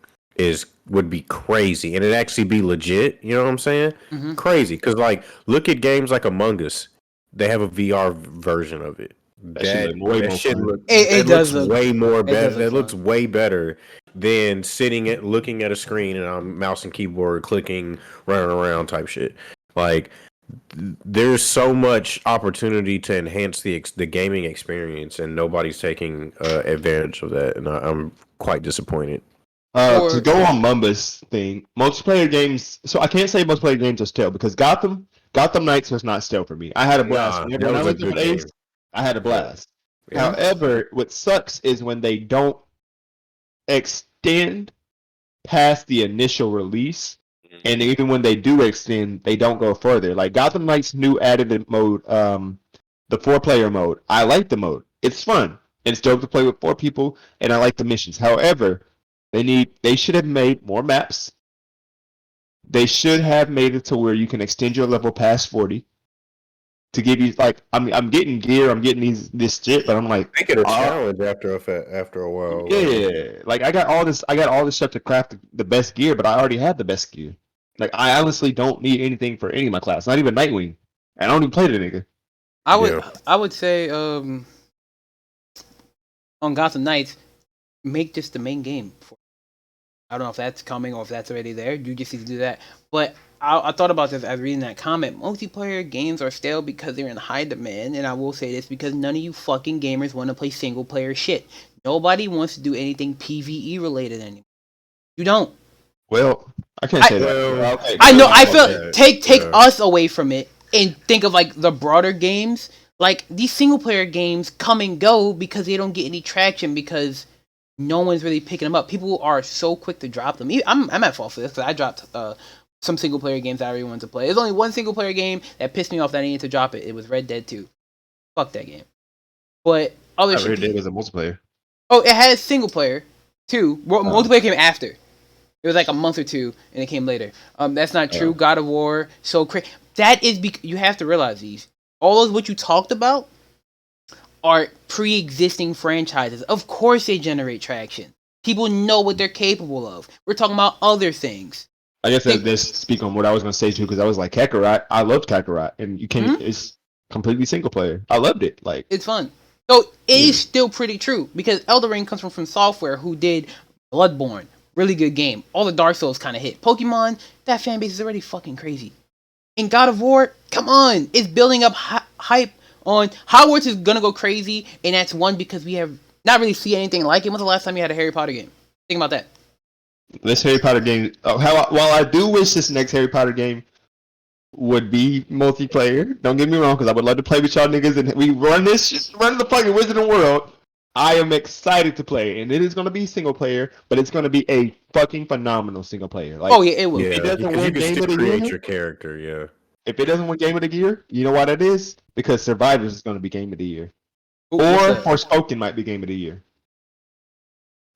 would be crazy, and it actually be legit. You know what I'm saying? Crazy, because like look at games like Among Us. They have a VR version of it. That looks way more better. That looks way better than looking at a screen and on mouse and keyboard clicking, running around type shit. Like, there's so much opportunity to enhance the gaming experience, and nobody's taking advantage of that, and I'm quite disappointed. To go on Mumba's thing, multiplayer games. So I can't say multiplayer games are stale because Gotham Gotham Knights was not stale for me. I had a blast. Nah, When that I was a went to good Ace, game. I had a blast. Yeah. However, what sucks is when they don't extend past the initial release, and even when they do extend, they don't go further. Like Gotham Knights' new added mode, the 4-player mode. I like the mode. It's fun. It's dope to play with 4 people, and I like the missions. However, they should have made more maps. They should have made it to where you can extend your level past 40 to give you like I'm getting gear, I'm getting this shit, but I'm like Make it a challenge after a while. yeah, like I got all this stuff to craft the best gear, but I already have the best gear. Like I honestly don't need anything for any of my class, not even Nightwing. And I don't even play the nigga. I would say on Gotham Knights, make this the main game. I don't know if that's coming or if that's already there. You just need to do that. But I thought about this as reading that comment. Multiplayer games are stale because they're in high demand, and I will say this because none of you fucking gamers want to play single player shit. Nobody wants to do anything PvE related anymore. You don't. Well, I can't say that. Well, Okay. I know. I feel that. take us away from it and think of like the broader games. Like these single player games come and go because they don't get any traction because no one's really picking them up. People are so quick to drop them. I'm at fault for this because I dropped some single player games that I really wanted to play. There's only one single player game that pissed me off that I needed to drop it. It was Red Dead 2. Fuck that game. But other shit. Red Dead was a multiplayer. Oh, it had single player too. Multiplayer came after. It was like a month or two, and it came later. That's not true. God of War, so crazy. That is you have to realize these. All of what you talked about are pre-existing franchises. Of course, they generate traction. People know what they're capable of. We're talking about other things. I guess this speak on what I was going to say too, because I was like Kakarot. I loved Kakarot, and you can't. Mm-hmm. It's completely single player. I loved it. Like it's fun. So it is still pretty true because Elden Ring comes from Software, who did Bloodborne. Really good game. All the Dark Souls kind of hit. Pokemon, that fan base is already fucking crazy. And God of War, come on, it's building up hype on Hogwarts is gonna go crazy, and that's one because we have not really seen anything like it. When's the last time you had a Harry Potter game? Think about that. This Harry Potter game. While I do wish this next Harry Potter game would be multiplayer, don't get me wrong, because I would love to play with y'all niggas and we run the fucking Wizarding World. I am excited to play, and it is going to be single player, but it's going to be a fucking phenomenal single player. Like, oh yeah, it will. Yeah, it doesn't win you game can of the create year. Your character, yeah. If it doesn't win game of the year, you know why that is? Because Survivors is going to be game of the year, or Forspoken might be game of the year.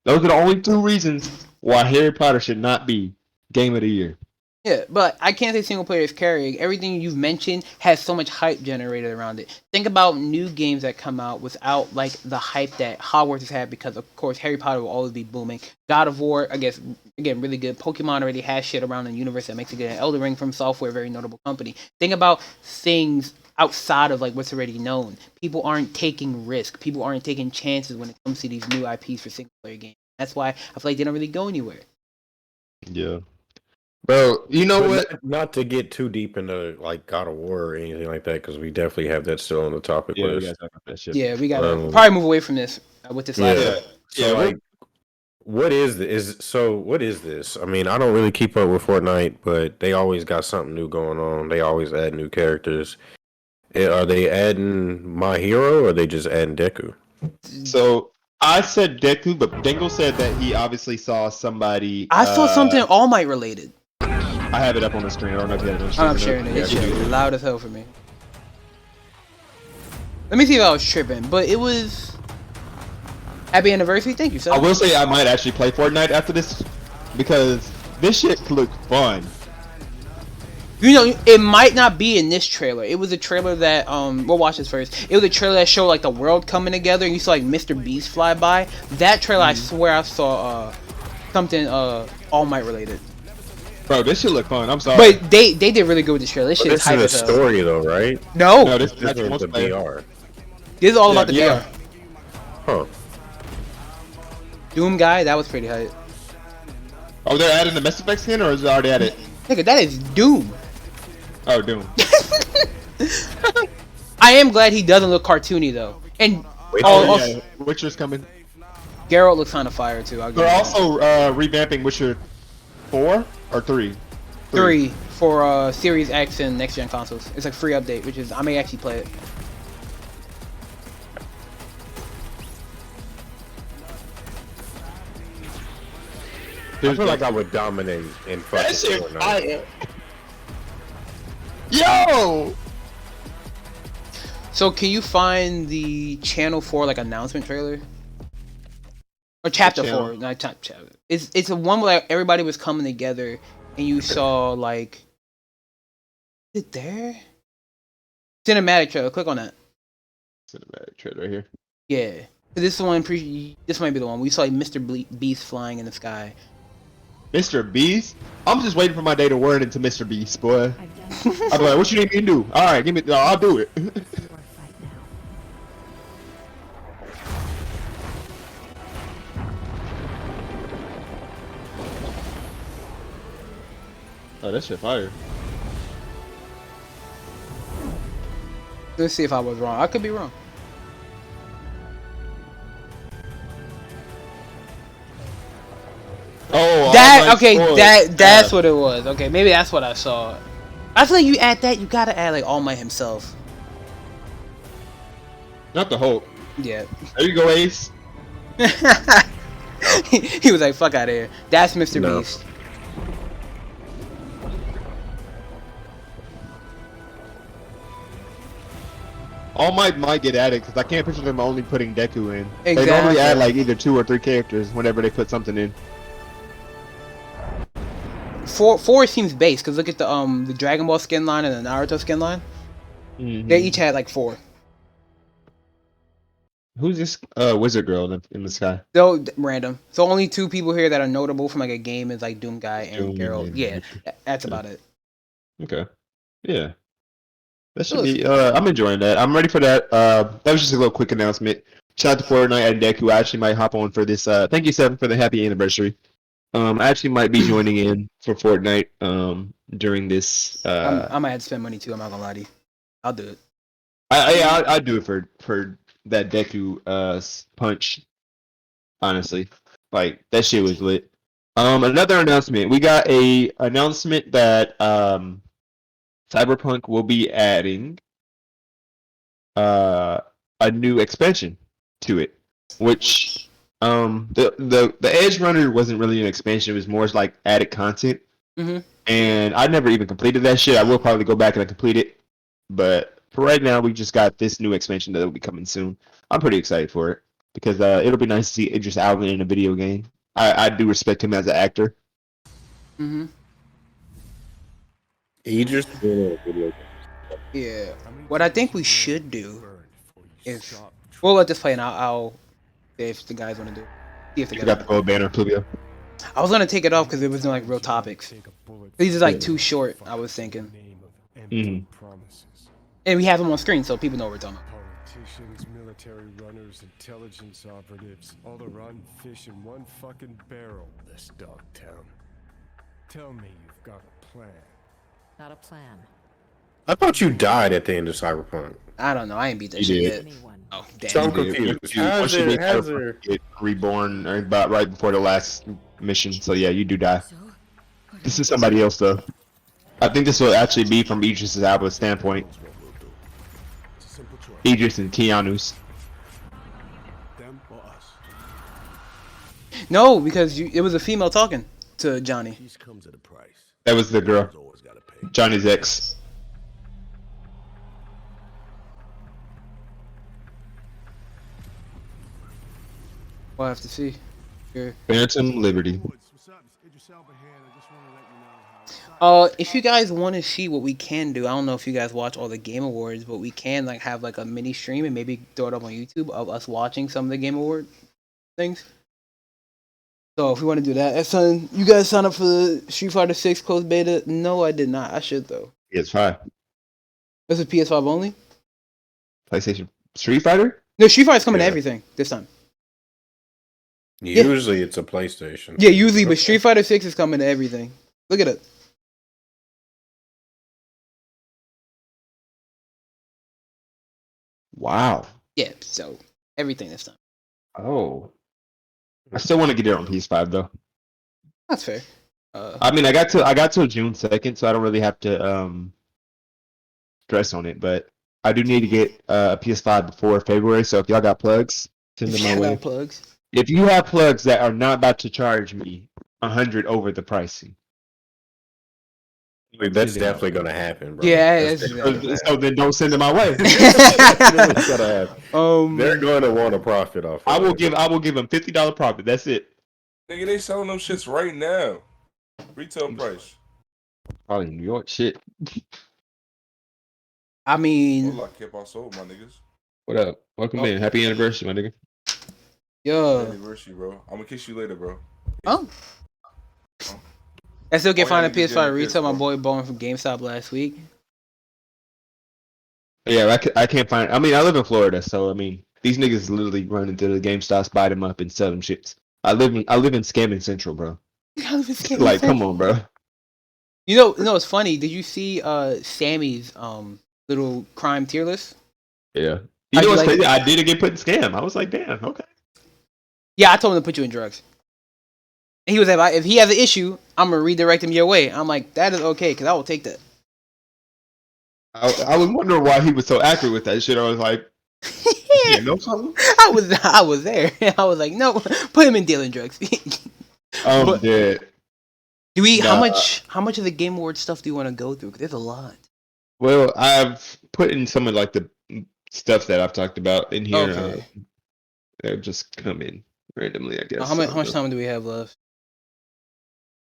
Those are the only 2 reasons why Harry Potter should not be game of the year. Yeah, but I can't say single player is carrying. Everything you've mentioned has so much hype generated around it. Think about new games that come out without like the hype that Hogwarts has had because of course Harry Potter will always be booming. God of War, I guess, again, really good. Pokemon already has shit around the universe that makes it good. And Elden Ring from Software, very notable company. Think about things outside of like what's already known. People aren't taking risks. People aren't taking chances when it comes to these new IPs for single player games. That's why I feel like they don't really go anywhere. Yeah. Bro, you know what? Not to get too deep into like God of War or anything like that, because we definitely have that still on the topic list. We gotta probably move away from this with this last one. So like, what is this? I mean, I don't really keep up with Fortnite, but they always got something new going on. They always add new characters. Are they adding My Hero or are they just adding Deku? So I said Deku, but Dingle said that he obviously saw somebody. I saw something All Might related. I have it up on the screen. I don't know if you have it on the screen. I'm sharing it. It's loud as hell for me. Let me see if I was tripping, but it was happy anniversary. Thank you, sir. I will say I might actually play Fortnite after this because this shit looked fun. You know, it might not be in this trailer. It was a trailer that we'll watch this first. It was a trailer that showed like the world coming together, and you saw like Mr. Beast fly by. That trailer, I swear, I saw something All Might related. Bro, this shit look fun. I'm sorry. But they did really good with this trailer. This shit is hype as hell. This is a story though, right? No, this is the VR. This is all about the VR. Huh. Doom guy, that was pretty hype. Oh, they're adding the Mass Effect skin, or is it already added? Nigga, that is Doom. Oh, Doom. I am glad he doesn't look cartoony though. And Witcher's coming. Geralt looks kind of fire too. They're also revamping Witcher 4 or 3. 3. for Series X and next gen consoles. It's like free update, which is I may actually play it. I feel like I would dominate in fucking Fortnite. Yo! So can you find the Channel 4 like announcement trailer? Or Chapter 4, not chapter. It's a one where like, everybody was coming together and you saw like is it there? Cinematic trailer, click on that. Cinematic trailer right here. Yeah. This is the one this might be the one. We saw like, Mr. Beast flying in the sky. Mr. Beast? I'm just waiting for my day to word into Mr. Beast, boy. I'm like, what you need me to do? Alright, give me I'll do it. Oh, that shit fire. Let's see if I was wrong. I could be wrong. Oh, that okay. That's what it was. Okay, maybe that's what I saw. I feel like you add that, you gotta add like All Might himself. Not the Hulk. Yeah. There you go, Ace. he was like, "Fuck out of here." That's Mr. No. Beast. All might get added because I can't picture them only putting Deku in. Exactly. They normally add like either 2 or 3 characters whenever they put something in. Four seems base because look at the Dragon Ball skin line and the Naruto skin line. Mm-hmm. They each had like 4. Who's this wizard girl in the sky? Though random. So only 2 people here that are notable from like a game is like Doom Guy and Geralt. Yeah, that's about it. Okay. Yeah. That should be. I'm enjoying that. I'm ready for that. That was just a little quick announcement. Shout out to Fortnite and Deku. I actually might hop on for this. Thank you, Seven, for the happy anniversary. I actually might be joining in for Fortnite during this. I might have to spend money too. I'm not gonna lie to you. I'll do it. I'd do it for that Deku punch. Honestly, like that shit was lit. Another announcement. We got a announcement that Cyberpunk will be adding a new expansion to it, which the Edge Runner wasn't really an expansion. It was more like added content. Mm-hmm. And I never even completed that shit. I will probably go back and complete it, but for right now, we just got this new expansion that will be coming soon. I'm pretty excited for it because it'll be nice to see Idris Elba in a video game. I do respect him as an actor. Mm-hmm. Idris. Yeah. What I think we should do is we'll let this play and I'll see if the guys want to do it. See if they You got the gold banner, Pluviio. I was gonna take it off because it wasn't like real topics. These are like too short. I was thinking, and we have them on screen so people know what we're talking about. Politicians, military runners, intelligence operatives, all to run fish in one fucking barrel. This dog town. Tell me you've got a plan. Not a plan. I thought you died at the end of Cyberpunk. I don't know. I ain't beat that You shit did. yet. Anyone. Oh So I'm damn. confused. Once you beat Cyberpunk, you get reborn about right before the last mission. So yeah, you do die. So, what This is somebody else though. I think this will actually be from Idris Elba's standpoint. It's a simple choice. Idris and Keanu's. Them or us. No, because it was a female talking to Johnny. Peace comes at a price. That was the girl, Someone's always gotta pay. Johnny's ex. We'll have to see. Here. Phantom Liberty. What's up? It's Idris Elba here, and I just want to let you know how. If you guys want to see what we can do, I don't know if you guys watch all the Game Awards, but we can like have like a mini stream and maybe throw it up on YouTube of us watching some of the Game Award things. So if we want to do that, son, you guys sign up for the Street Fighter 6 closed beta? No, I did not. I should though. PS5. This is PS5 only. PlayStation. Street Fighter? No, Street Fighter's coming to Yeah. everything this time. Usually it's a PlayStation. Yeah, usually, but Street Fighter 6 is coming to everything. Look at it. Wow. Yeah, so everything this time. Oh. I still want to get it on PS5 though. That's fair. I mean, I got till June 2nd, so I don't really have to stress on it. But I do need to get a PS5 before February. So if y'all got plugs, send them my I way. got plugs. If you have plugs that are not about to charge me 100 over the pricing, Wait, that's definitely gonna happen, bro. Yeah, That's that's definitely exactly. gonna so then don't send them my way. Definitely gonna happen. They're Um, going to want to profit off. I will of give them $50 profit. That's it. Nigga, they selling them shits right now. Retail price. Probably New York shit. I mean, Hola, que pasó, my niggas? What up? Welcome in. Happy anniversary, my nigga. yo, Anniversary, bro. I'm gonna kiss you later, bro. oh, I still can Oh, find a yeah, niggas getting PS5 pissed, retail. My bro. boy bought one from GameStop last week. Yeah, I can't find. I mean, I live in Florida, so I mean, these niggas literally run into the GameStops, buy them up, and sell them shits. I live in scamming central, bro. Like, come on, bro. You know, it's funny. Did you see Sammy's little crime tier list? Yeah. How'd You know you what's like crazy? it? I didn't get put in scam. I was like, damn, okay. Yeah, I told him to put you in drugs. And he was like, if he has an issue, I'm gonna redirect him your way. I'm like, that is okay, because I will take that. I was wondering why he was so accurate with that shit. I was like, you know something? I was there. I was like, no, put him in dealing drugs. But- Dead. Do we? Nah. How much of the Game Awards stuff do you want to go through? 'Cause there's a lot. Well, I've put in some of like the stuff that I've talked about in here. Okay. They've just come in randomly, I guess. How much time do we have left?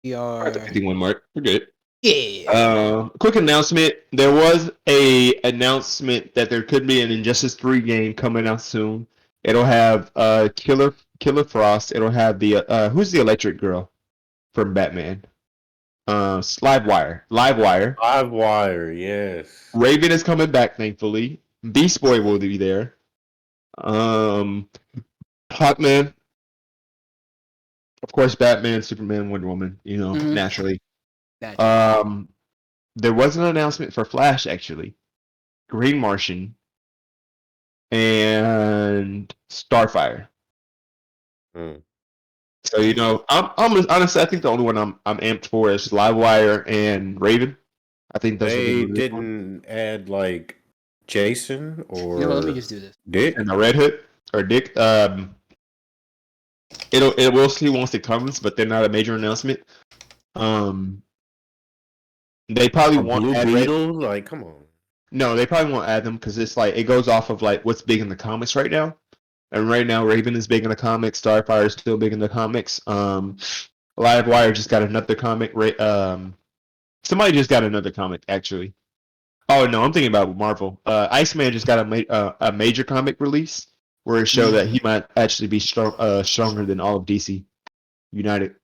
We are. At the 51 mark. We're good. Yeah. Quick announcement. There was a announcement that there could be an Injustice 3 game coming out soon. It'll have Killer Frost. It'll have the who's the electric girl from Batman? Livewire. yes. Raven is coming back, thankfully. Beast Boy will be there. Hawkman. Of course, Batman, Superman, Wonder Woman, Mhm. naturally. Gotcha. There was an announcement for Flash, actually. Green Martian and Starfire. Mm. So I'm honestly, I think the only one I'm amped for is Livewire and Raven. I think those They will be really fun. didn't add like Jason or Let me just do this. Dick. And the Red Hood or Dick. We'll see once it comes, but they're not a major announcement. They probably Or won't Blue add Beetle. Like, come on. No, they probably won't add them because it's like it goes off of like what's big in the comics right now. And right now, Raven is big in the comics. Starfire is still big in the comics. Livewire just got another comic. Somebody just got another comic actually. Oh no, I'm thinking about Marvel. Iceman just got a major comic release where it showed that he might actually be stronger than all of DC United.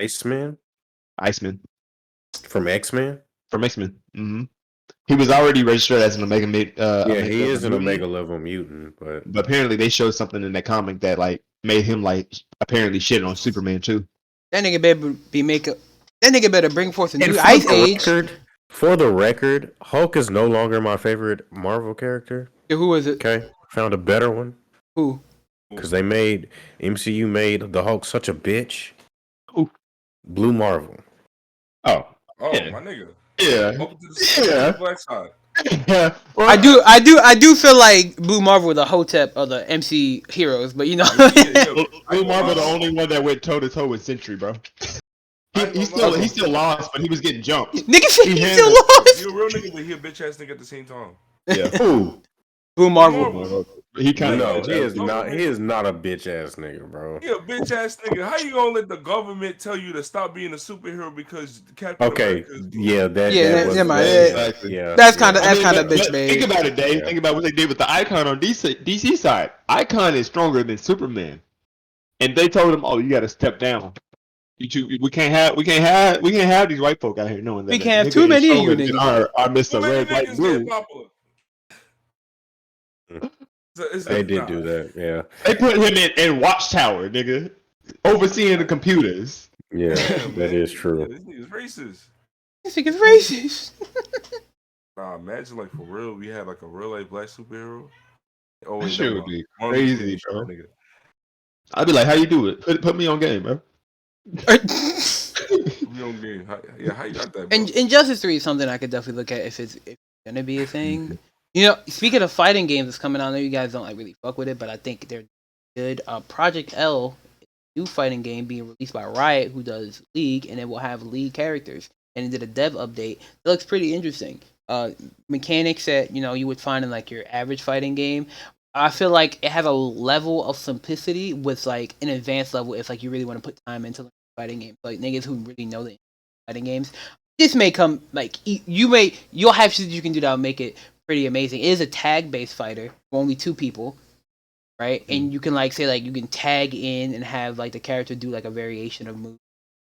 Iceman Iceman from X-Men. from X-Men. He was already registered as an Omega. He is an mutant, Omega level mutant, but but apparently they showed something in that comic that like made him like apparently shit on Superman too. That nigga better bring forth a new Ice Age. For the record, Hulk is no longer my favorite Marvel character. Yeah, who was it? Okay, found a better one. Who? Because MCU made the Hulk such a bitch. Who? Blue Marvel. Oh, Yeah. My nigga. Yeah. Welcome to the black side. Yeah. Well, I do feel like Blue Marvel the Hotep of the MC heroes, but Blue Marvel the only one that went toe to toe with Sentry, bro. He still lost, but he was getting jumped. Nigga said he still lost. lost. You're a real nigga, but he a bitch ass nigga at the same time. Yeah. Who? Blue Marvel. He kind of He is not a bitch ass nigga, bro. He a bitch ass nigga. How you gonna let the government tell you to stop being a superhero because Captain Okay, America that's kind of bitch made. Think about it, Dave. Think about what they did with the Icon on DC side. Icon is stronger than Superman, and they told him, "Oh, you got to step down. We can't have these white folk out here knowing that we can't have too many of you niggas. Our Mr. Red, White, and Blue." They did do that, yeah. They put him in Watchtower, nigga, overseeing the computers. Yeah, that is true. This nigga's racist. This nigga's racist. Nah, imagine like for real, we had like a real life black superhero. That shit would be crazy, bro. I'd be like, "How you do it? Put me on game, bro." Pluviio game. How you got that, bro? And Injustice 3 is something I could definitely look at if it's gonna be a thing. You know, speaking of fighting games that's coming out, I know you guys don't like really fuck with it, but I think they're good. Project L, new fighting game being released by Riot, who does League, and it will have League characters. And it did a dev update. It looks pretty interesting. Mechanics that you would find in like your average fighting game. I feel like it has a level of simplicity with like an advanced level if like you really want to put time into fighting games. Like niggas who really know the fighting games. This may come like you'll have shit you can do that'll make it pretty amazing. It is a tag based fighter, only 2 people, right? And you can like say like you can tag in and have like the character do like a variation of move,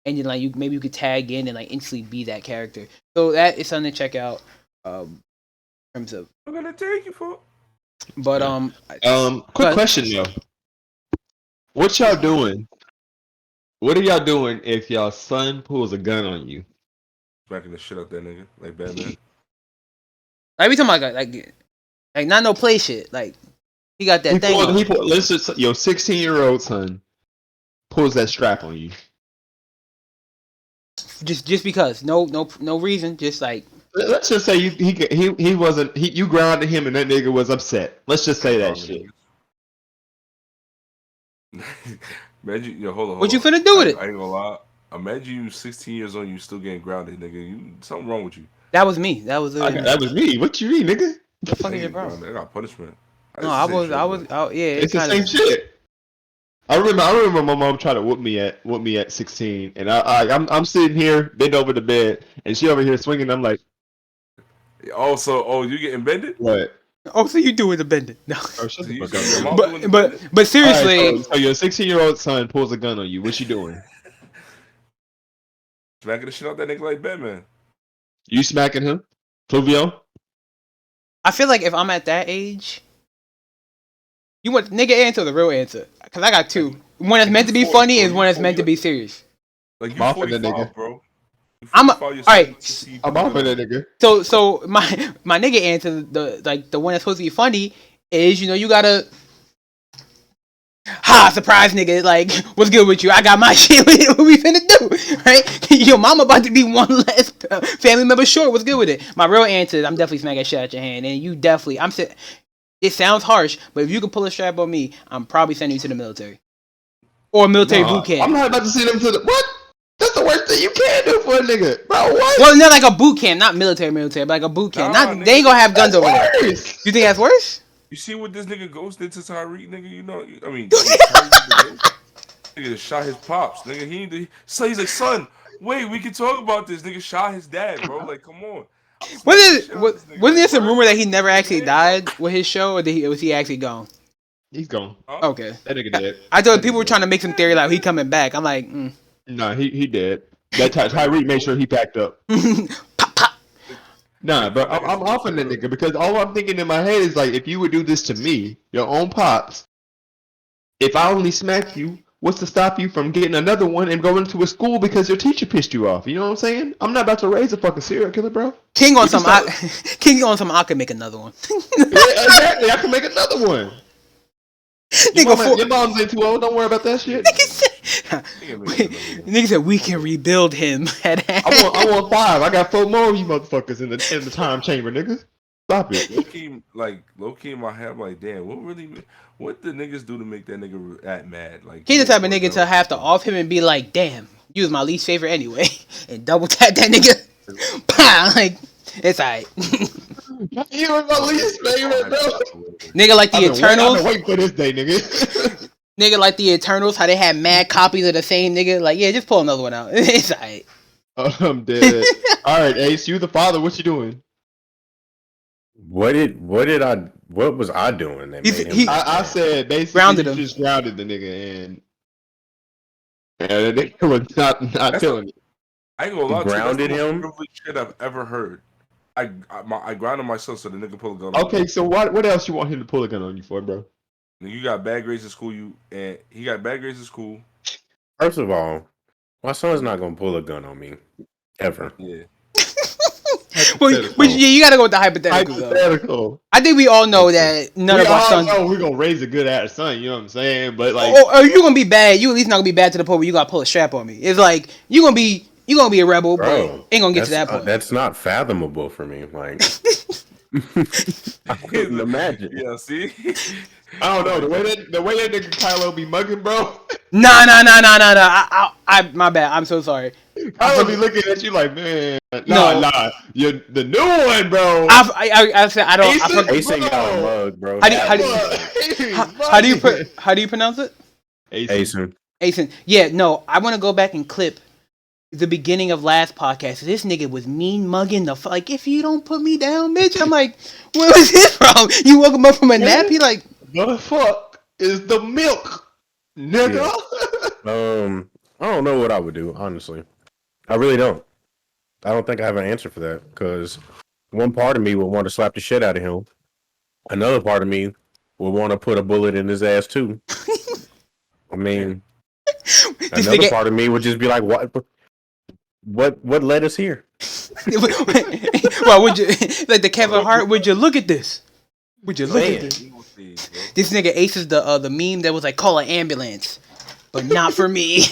and then like you could tag in and like instantly be that character. So that is something to check out. In terms of, I'm gonna take you for. but quick question though, what y'all doing? What are y'all doing if y'all son pulls a gun on you? Smacking the shit out that nigga like Batman. Like we talking about like not no play shit. Like he got that thing. Let's just your 16-year-old son pulls that strap on you. Just because no reason. Just like let's just say he wasn't you grounded him and that nigga was upset. Let's just say that shit. Imagine hold on. What you finna do with it? I ain't gonna lie. Imagine you 16 years old, you still getting grounded, nigga. Something wrong with you. That was me. That was me. What you mean, nigga? The fuck is your problem? I got punishment. No, I was. Yeah, it's the same shit. I remember my mom tried to whoop me at 16, and I'm sitting here bent over the bed, and she over here swinging. I'm like, you getting bended? What? Oh, so you doing the bending? No. Oh, shut the fuck up. But seriously, right, so your 16-year-old son pulls a gun on you. What you doing? Smacking the shit out that nigga like Batman. You smacking him, Pluviio? I feel like if I'm at that age, you want nigga answer the real answer, because I got 2. One that's meant to be funny and one that's meant to be serious. Like you 45, nigga. bro. I'm alright. I'm off of that nigga. So my nigga answer the one that's supposed to be funny is you gotta surprise nigga, like what's good with you? I got my shit. What we finna do, right? Your mama about to be one less family member short. What's good with it? My real answer is I'm definitely smacking shit out your hand, and you definitely it sounds harsh, but if you can pull a strap on me, I'm probably sending you to the military or a military boot camp. I'm not about to send him to the what? That's the worst thing you can do for a nigga, bro. What? Well, not like a boot camp, not military, but like a boot camp. They ain't gonna have guns over there. You think that's worse? You see what this nigga Ghost did to Tyreek, nigga? I mean, nigga shot his pops, nigga. So he's like, son, wait, we can talk about this. Nigga shot his dad, bro. Like, come on. Wasn't there some rumor that he never actually died with his show, or was he actually gone? He's gone. Huh? Okay. That nigga dead. I thought people were trying to make some theory like he coming back. I'm like, Nah, he dead. That Tyreek made sure he packed up. pop, pop. Nah, bro, I'm off of that nigga because all I'm thinking in my head is like, if you would do this to me, your own pops, if I only smack you, what's to stop you from getting another one and going to a school because your teacher pissed you off? You know what I'm saying? I'm not about to raise a fucking serial killer, bro. King on some, I could make another one. Yeah, exactly, I can make another one. Your mom's ain't too old. Don't worry about that shit. Nigga said we can rebuild him. I want 5. I got 4 more of you motherfuckers in the time chamber, nigga. Stop it. Low key in my head, I'm like, damn, what the niggas do to make that nigga act mad? Like, he's the type of nigga to have to off him and be like, damn, you was my least favorite anyway, and double tap that nigga. Pow, like, it's alright. You was my least favorite, bro. Nigga like the Eternals. I've been waiting for this day, nigga. Nigga like the Eternals, how they had mad copies of the same nigga. Like, yeah, just pull another one out. It's alright. I'm dead. Alright, Ace, you the father. What you doing? What was I doing that made him I said basically grounded him. Just grounded the nigga and the nigga was not feeling it. I ain't gonna lie to you, grounded that's the him. most privileged shit I've ever heard. I grounded myself so the nigga pull a gun. Okay, so what else you want him to pull a gun on you for, bro? You got bad grades in school. He got bad grades in school. First of all, my son's not gonna pull a gun on me ever. Yeah. Well, you gotta go with the hypothetical. I think we all know that none of our sons. We're gonna raise a good ass son. You know what I'm saying? But like, or you gonna be bad. You at least not gonna be bad to the point where you gotta pull a strap on me. It's like you gonna be You gonna be a rebel, Bro, but ain't gonna get to that point. That's not fathomable for me. Like, I couldn't imagine. Yeah, see. I don't know the way that nigga Kylo be mugging, bro. Nah. I my bad. I'm so sorry. Kylo be looking at you like, man, No. nah. You're the new one, bro. I said I don't. I Ace forgot. Ace ain't got a mug, bro. How do you pronounce it? Ace. Asen. Yeah, no. I want to go back and clip the beginning of last podcast. This nigga was mean mugging like, if you don't put me down, bitch. I'm like, where was this from? You woke him up from a nap? He like, what the fuck is the milk, nigga? Yeah. I don't know what I would do, honestly. I really don't. I don't think I have an answer for that because one part of me would want to slap the shit out of him. Another part of me would want to put a bullet in his ass too. I mean, another part of me would just be like, what led us here? Well, would you like the Kevin Hart? Would you look at this? Would you look at this? This nigga Ace is the meme that was like, call an ambulance, but not for me.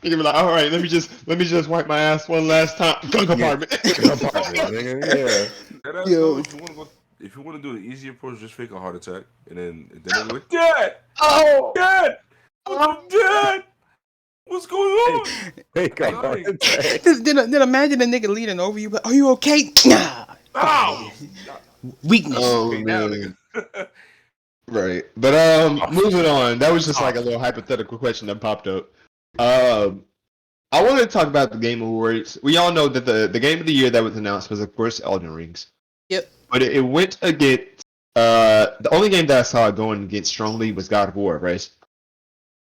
You're like, all right, let me just wipe my ass one last time. Gun compartment. Yeah. Yo. If you want to do the easy approach, just fake a heart attack, and then they're like, Dad, Dad, what's going on? Fake a heart attack. Then imagine a nigga leaning over you, but are you okay? Nah. Ow! Weakness. Oh man. Right, but moving on. That was just like a little hypothetical question that popped up. I wanted to talk about the Game Awards. We all know that the game of the year that was announced was, of course, Elden Rings. Yep. But it went against the only game that I saw going against strongly was God of War, right?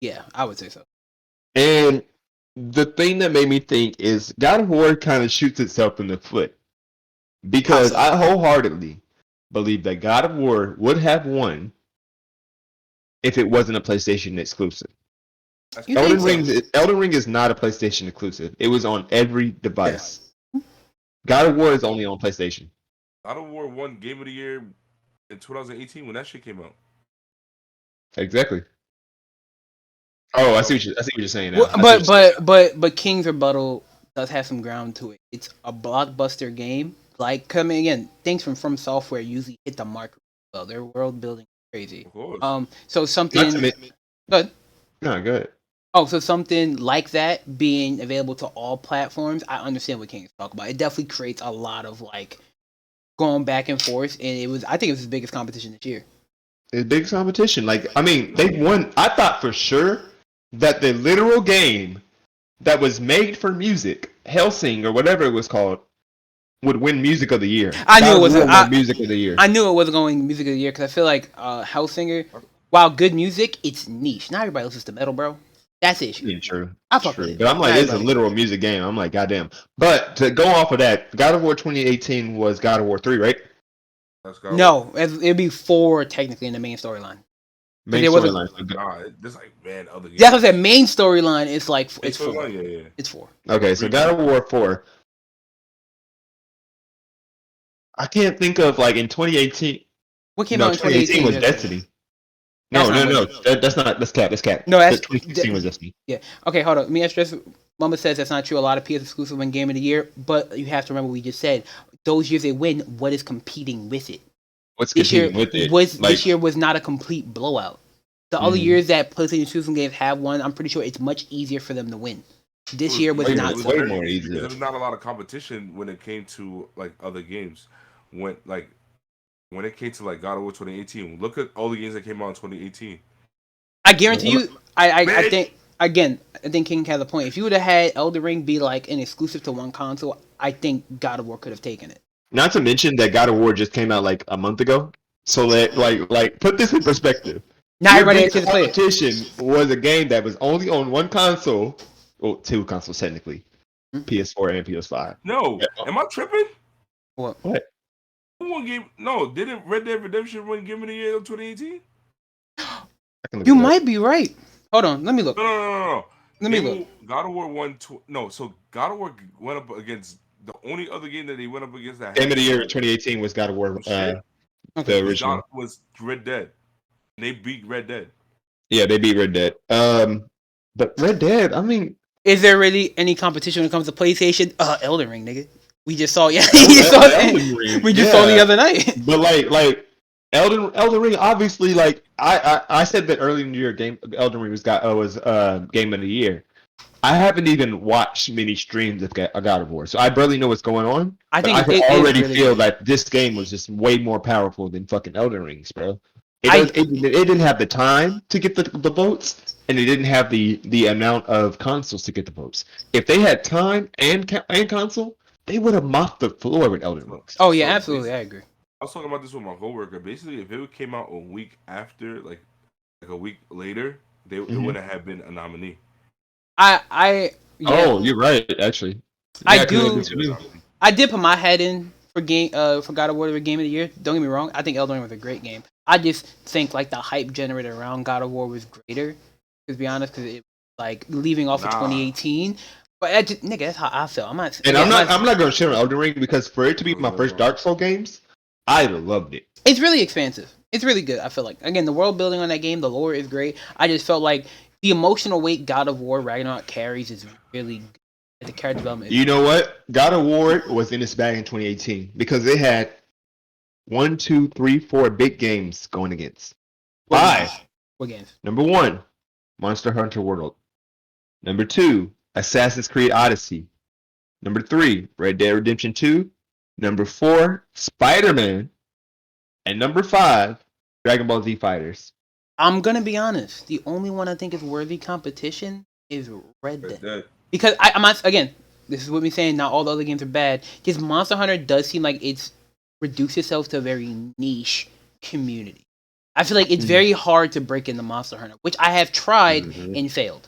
Yeah, I would say so. And the thing that made me think is God of War kind of shoots itself in the foot because I wholeheartedly believe that God of War would have won if it wasn't a PlayStation exclusive. Elden Ring is not a PlayStation exclusive. It was on every device. God of War is only on PlayStation. God of War won Game of the Year in 2018 when that shit came out. Exactly. Oh, I see what you're saying now. But King's Rebuttal does have some ground to it. It's a blockbuster game. Like, coming again, things from Software usually hit the mark well. Their world building is crazy. Of course. So something. Good. No, good. Oh, so something like that being available to all platforms, I understand what King's talking about. It definitely creates a lot of like going back and forth, and I think it was his biggest competition this year. It's biggest competition. Like, I mean, they won. I thought for sure that the literal game that was made for music, Hellsing or whatever it was called, would win Music of the Year. I knew it was Music of the Year. I knew it wasn't going Music of the Year because I feel like Hellsinger, while good music, it's niche. Not everybody listens to metal, bro. That's the issue. Yeah, true. I fuck with it. But I'm like, it's a literal music game. I'm like, goddamn. But to go off of that, God of War 2018 was God of War 3, right? No, it'd be 4 technically in the main storyline. Main storyline. There's like other games. That's what I said. Main storyline is like it's 4. Yeah. It's 4. Okay, so God of War 4. I can't think of like in 2018. What came out in 2018 was Destiny. No. That's Cap. No, that's 2016 was Destiny. Yeah. Okay, hold on. Let me ask this. Mama says that's not true. A lot of PS exclusive win Game of the Year, but you have to remember what we just said. Those years they win, what is competing with it? What's competing with it? This year was not a complete blowout. The other years that PlayStation exclusive games have won, I'm pretty sure it's much easier for them to win. This year was not way more easier. There was not a lot of competition when it came to like other games. When it came to like God of War 2018, look at all the games that came out in 2018. I guarantee you. I think again. I think King has a point. If you would have had Elden Ring be like an exclusive to one console, I think God of War could have taken it. Not to mention that God of War just came out like a month ago. So that like put this in perspective. Not everybody had to play it. Competition was a game that was only on one console. Well, 2 consoles technically, PS4 and PS5. No, am I tripping? What? Who won game? No, didn't Red Dead Redemption win Game of the Year in 2018? You might be right. Hold on, let me look. No. Let me look. God of War won. So God of War went up against the only other game that he went up against. That Game of the Year in 2018 was God of War. The original was Red Dead. They beat Red Dead. Yeah, they beat Red Dead. But Red Dead, I mean, Is there really any competition when it comes to PlayStation? Elden Ring, nigga. We just saw, yeah. We just saw the other night. But like Elden Ring, obviously, like I said that early in the year, Elden Ring was game of the year. I haven't even watched many streams of God of War, so I barely know what's going on. I think I can it already really feel good. that this game was just way more powerful than fucking Elden Rings, bro. I- It didn't have the time to get the votes, and it didn't have the amount of consoles to get the votes. If they had time and console, they would have mopped the floor with Elden Rings. Oh yeah, absolutely, I agree. I was talking about this with my coworker. Basically, if it came out a week after, like a week later, it wouldn't have been a nominee. Yeah. Oh, you're right. Actually, I did put my head in for God of War the Game of the Year. Don't get me wrong. I think Elden Ring was a great game. I just think like the hype generated around God of War was greater. To be honest, because it like leaving off of 2018. But nigga, that's how I feel. I'm not gonna shit on Elden Ring because for it to be my first Dark Souls games, I loved it. It's really expansive. It's really good. I feel like again the world building on that game, the lore is great. I just felt like the emotional weight God of War Ragnarok carries is really good. The character development. You know what? God of War was in its bag in 2018 because they had 1, 2, 3, 4 big games going against. Five. What games? Number 1, Monster Hunter World. Number 2, Assassin's Creed Odyssey. Number 3, Red Dead Redemption 2. Number 4, Spider-Man. And number 5, Dragon Ball Z Fighters. I'm gonna be honest. The only one I think is worthy competition is Red Dead. Because I'm not, again, this is what me saying. Not all the other games are bad. Because Monster Hunter does seem like it's reduced itself to a very niche community. I feel like it's very hard to break into Monster Hunter, which I have tried and failed.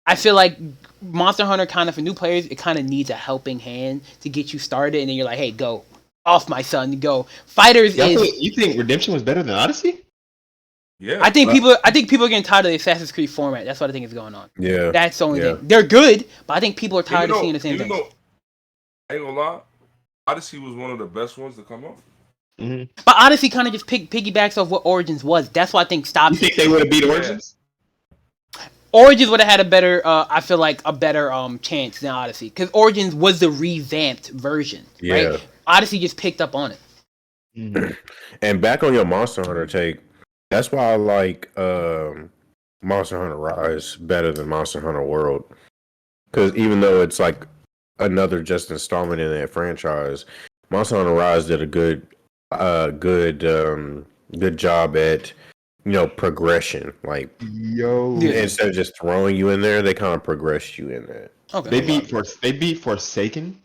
I feel like Monster Hunter kind of for new players, it kind of needs a helping hand to get you started, and then you're like, hey, go off, my son, go. Fighters you think Redemption was better than Odyssey? Yeah, I think people are getting tired of the Assassin's Creed format. That's what I think is going on. Yeah, that's the only thing. They're good, but I think people are tired of seeing the same thing. I ain't gonna lie, Odyssey was one of the best ones to come out. Mm-hmm. But Odyssey kind of just piggybacks off what Origins was. That's why I think stopped. You think they would have beat Origins? Origins would have had a better, I feel like a better chance than Odyssey, because Origins was the revamped version, right? Odyssey just picked up on it. Mm-hmm. And back on your Monster Hunter take. That's why I like Monster Hunter Rise better than Monster Hunter World. Because even though it's like another just installment in that franchise, Monster Hunter Rise did a good job at, progression. Like, instead of just throwing you in there, they kind of progressed you in that. Okay. They beat Forsaken.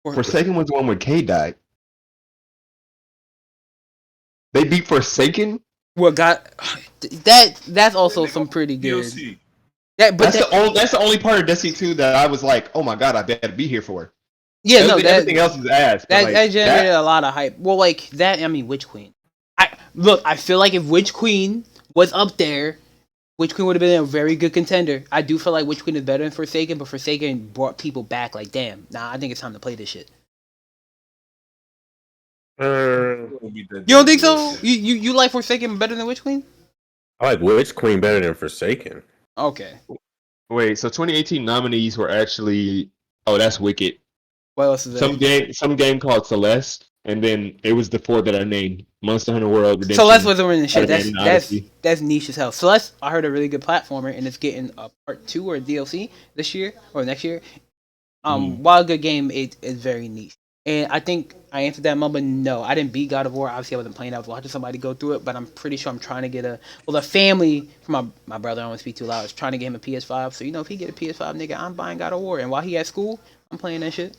Forsaken was the one where Kay died. They beat Forsaken. Well, that's also some pretty good. DLC. That's the only part of Destiny 2 that I was like, oh my god, I better be here for. Yeah, everything else is ass. That generated a lot of hype. Well, like that. I mean, Witch Queen. I feel like if Witch Queen was up there, Witch Queen would have been a very good contender. I do feel like Witch Queen is better than Forsaken, but Forsaken brought people back. Like, damn, I think it's time to play this shit. You don't think so? You like Forsaken better than Witch Queen? I like Witch Queen better than Forsaken. Okay. Wait, so 2018 nominees were actually that's Wicked. What else is there? Some game called Celeste, and then it was the 4 that I named: Monster Hunter World, Redemption. Celeste wasn't winning shit. That's niche as hell. Celeste, I heard a really good platformer, and it's getting a part 2 or a DLC this year or next year. While a good game, it is very niche. And I think I answered that moment. No, I didn't beat God of War. Obviously, I wasn't playing. I was watching somebody go through it. But I'm pretty sure I'm trying to get the family from my brother. I don't want to speak too loud. I was trying to get him a PS5. So, if he get a PS5, nigga, I'm buying God of War. And while he at school, I'm playing that shit.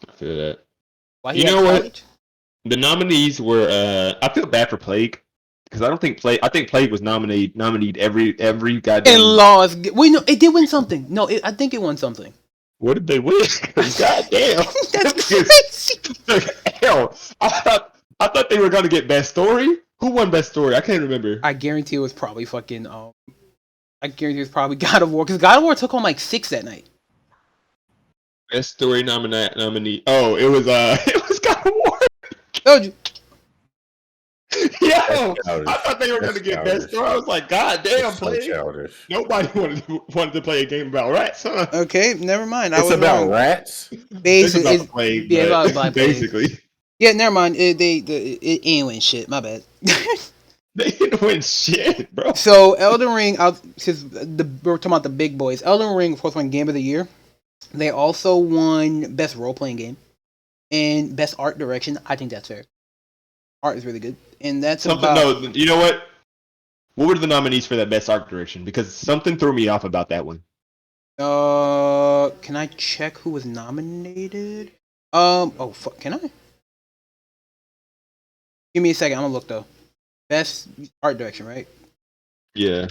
I feel that. While he at college? What? The nominees were. I feel bad for Plague because I think Plague was nominated every goddamn. And lost. Wait, no, it did win something. No, I think it won something. What did they win? God damn. That's crazy. Hell, I thought they were gonna get best story. Who won best story? I can't remember. I guarantee it was probably fucking. I guarantee it was probably God of War because God of War took home like 6 that night. Best story nominee. Oh, it was God of War. Told you. Yo, childish. I thought they were That's going to get childish. best story. I was like, God damn, It's so play. childish. Nobody wanted to play a game about rats, huh? Okay, never mind. I It's was about wrong. rats. It's Basically, about it's, the plague, yeah, but about Black Plague. basically, Yeah, never mind. It ain't win shit. My bad. they didn't win shit, bro. So Elden Ring, since we're talking about the big boys, Elden Ring, of course, won Game of the Year. They also won Best Role Playing Game and Best Art Direction. I think that's fair. Art is really good, and that's Something. about. No, you know what? What were the nominees for that best art direction? Because something threw me off about that one. Can I check who was nominated? Oh fuck, can I? Give me a second. I'm gonna look though. Best art direction, right? Yeah,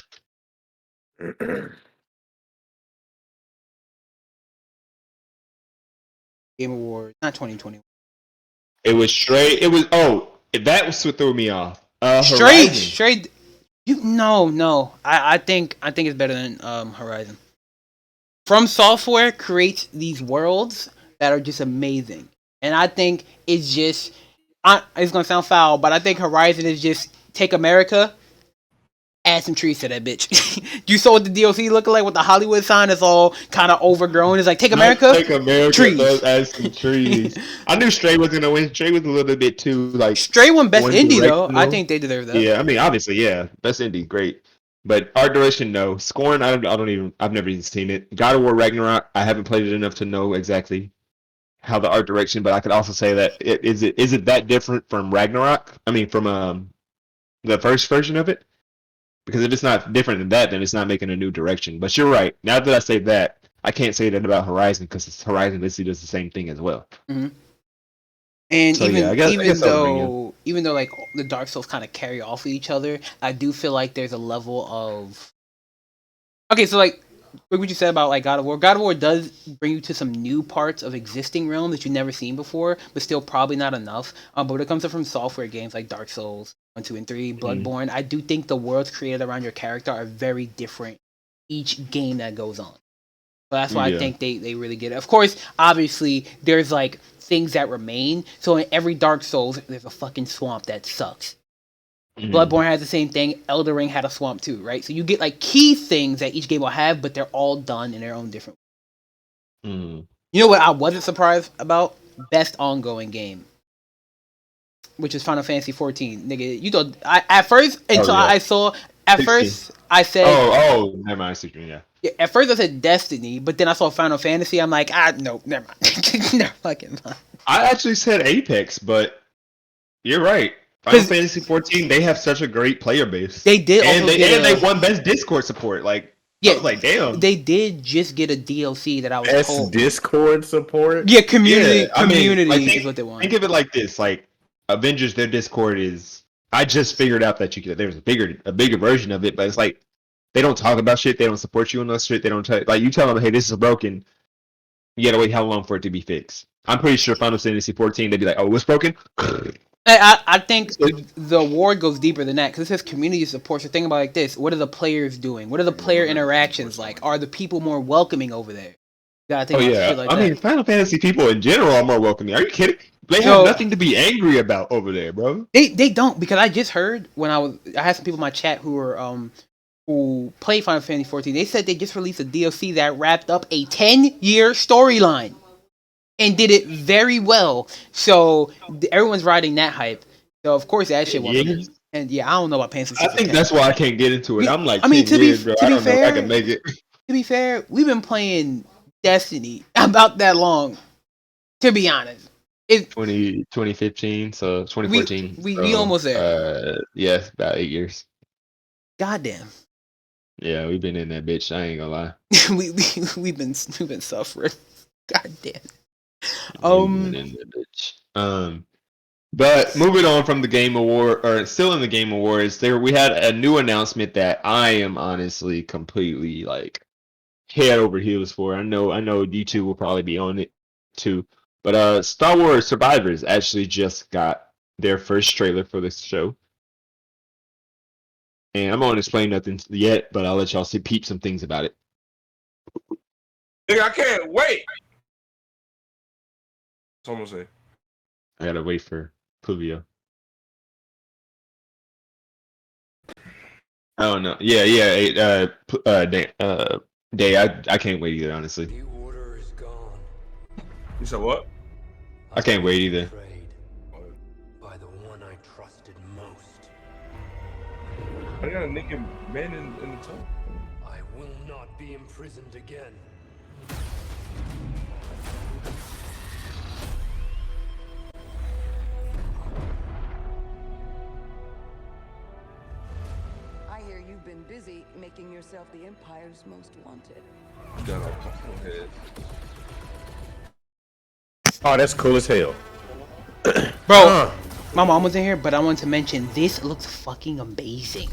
Game Awards, not 2020. it was straight. It was that was what threw me off. Straight, Horizon. straight. No. I think it's better than Horizon. From Software creates these worlds that are just amazing, and I think it's just. It's gonna sound foul, but I think Horizon is just take America, add some trees to that bitch. You saw what the DLC looking like with the Hollywood sign is all kind of overgrown. It's like take America, Take America, trees. let's add some trees. I knew Stray was gonna win. Stray was a little bit too like Stray won best one indie though. I directional. think they deserve that. Yeah, I mean, obviously, yeah, best indie, great. But art direction, no. Scoring, I don't even. I've never even seen it. God of War Ragnarok, I haven't played it enough to know exactly how the art direction. But I could also say that is it that different from Ragnarok? I mean, from the first version of it. Because if it's not different than that, then it's not making a new direction. But you're right. Now that I say that, I can't say that about Horizon because Horizon basically does the same thing as well. Mm-hmm. And So, yeah, I guess even though like the Dark Souls kind of carry off of each other, I do feel like there's a level of okay. So like what you said about like God of War. God of War does bring you to some new parts of existing realms that you've never seen before, but still probably not enough. But when it comes to From Software games like Dark Souls 1, 2, and 3, Bloodborne, I do think the worlds created around your character are very different each game that goes on. So that's why I think they really get it. Of course, obviously, there's like things that remain. So in every Dark Souls, there's a fucking swamp that sucks. Bloodborne has the same thing. Elden Ring had a swamp too, right? So you get like key things that each game will have, but they're all done in their own different way. You know what I wasn't surprised about? Best ongoing game. Which is Final Fantasy 14. Nigga, you know, I said never mind, yeah. Yeah, at first I said Destiny, but then I saw Final Fantasy. I'm like, no, never mind. Never fucking mind. I actually said Apex, but you're right. Final Fantasy 14, they have such a great player base. They did, and they won best Discord support. Like, yeah, I was like, damn. They did just get a DLC that I was best Discord support. Yeah, community like, is what they want. Think of it like this: like Avengers, their Discord is. I just figured out that there's a bigger version of it, but it's like they don't talk about shit. They don't support you on that shit. They don't like you tell them, hey, this is broken. You gotta wait how long for it to be fixed. I'm pretty sure Final Fantasy 14, they'd be like, oh, it's broken. I think the award goes deeper than that because it says community support. So think about it like this: what are the players doing? What are the player interactions like? Are the people more welcoming over there? You gotta think about shit like that. I mean, Final Fantasy people in general are more welcoming. Are you kidding? They have nothing to be angry about over there, bro. They don't, because I just heard when I had some people in my chat who were who played Final Fantasy 14. They said they just released a DLC that wrapped up a 10-year storyline and did it very well. So everyone's riding that hype. So of course that shit won't. And yeah, I don't know about Panzer. I think that's why I can't get into it. I'm like, I mean, to be fair, I don't know if I can make it. To be fair, we've been playing Destiny about that long. To be honest. 2015, so 2014. We almost there. Yeah, about 8 years. Goddamn. Yeah, we've been in that bitch. I ain't gonna lie. we've been suffering. Goddamn. We've been in that bitch. But moving on from the Game Award, or still in the Game Awards, we had a new announcement that I am honestly completely like head over heels for. I know you two will probably be on it too. But Star Wars Survivors actually just got their first trailer for this show. And I'm not going to explain nothing yet, but I'll let y'all peep some things about it. Nigga, I can't wait. Someone say. I gotta wait for Pluviio. I don't know. Yeah. Day. I can't wait either. Honestly, The order is gone. You said what? I can't wait either. Betrayed by the one I trusted most. I got a naked man in the tub. I will not be imprisoned again. I hear you've been busy making yourself the Empire's most wanted. Got a couple head. Oh, that's cool as hell. Bro, my mom was in here, but I wanted to mention this looks fucking amazing.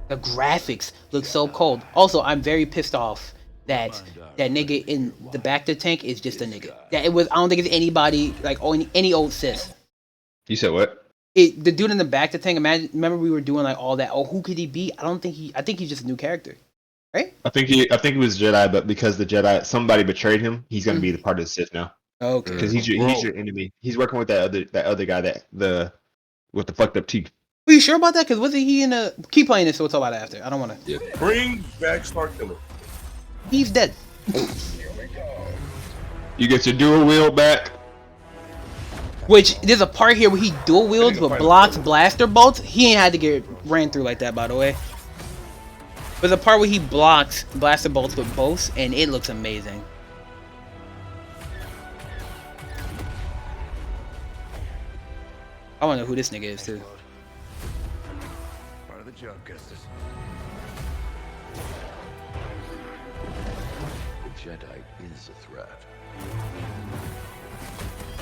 The graphics look so cold. Also, I'm very pissed off that that nigga in the back of the tank is just a nigga. That it was. I don't think it's anybody like any old sis. You said what? The dude in the back of the tank. Remember we were doing like all that. Oh, who could he be? I think he's just a new character, right? I think he was Jedi, but because the Jedi somebody betrayed him, he's gonna be the part of the Sith now. Okay. Because he's your enemy. He's working with that other guy with the fucked up teeth. Are you sure about that? Because wasn't he in a? Keep playing this. So we'll talk about it after. I don't want to. Bring back Star Killer. He's dead. You get your dual wield back. Which there's a part here where he dual wields but blocks blaster bolts. He ain't had to get ran through like that, by the way. But the part where he blocks blaster bolts with both, and it looks amazing. I wanna know who this nigga is too. Part of the job, Gustus. The Jedi is a threat.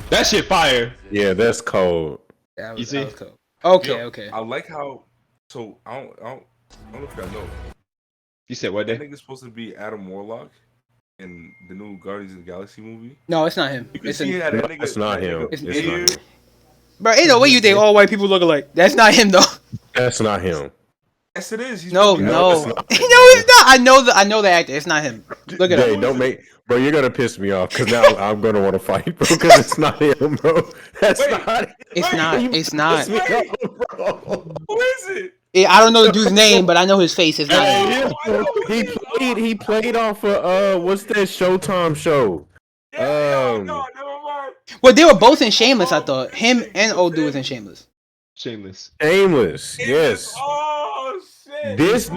That shit fire. Yeah, that's cold. That You see? that was cool. Okay, Yo, okay. I like how. So I don't know if y'all know. You said what, That Day? nigga's supposed to be Adam Warlock in the new Guardians of the Galaxy movie. No, it's not him. You can It's see an, how that No, nigga. it's not that him. nigga It's not beard- him. bro, ain't no way you think all white people look alike. That's not him though. That's not him. Yes, it is. He's No, fucking- no, it's no, not. it's not. I know the actor. It's not him. Look at Hey, him. don't make, bro. You're gonna piss me off because now I'm gonna want to fight, bro. Because it's not him, bro. That's Wait, not. It's not. You It's not. piss me off, bro. Who is it? I don't know the dude's name, but I know his face. It's not him. He played off of what's that Showtime show? No, never mind. Well, they were both in Shameless. I thought him and old dude was in Shameless. Shameless. Shameless. Yes. Oh shit. This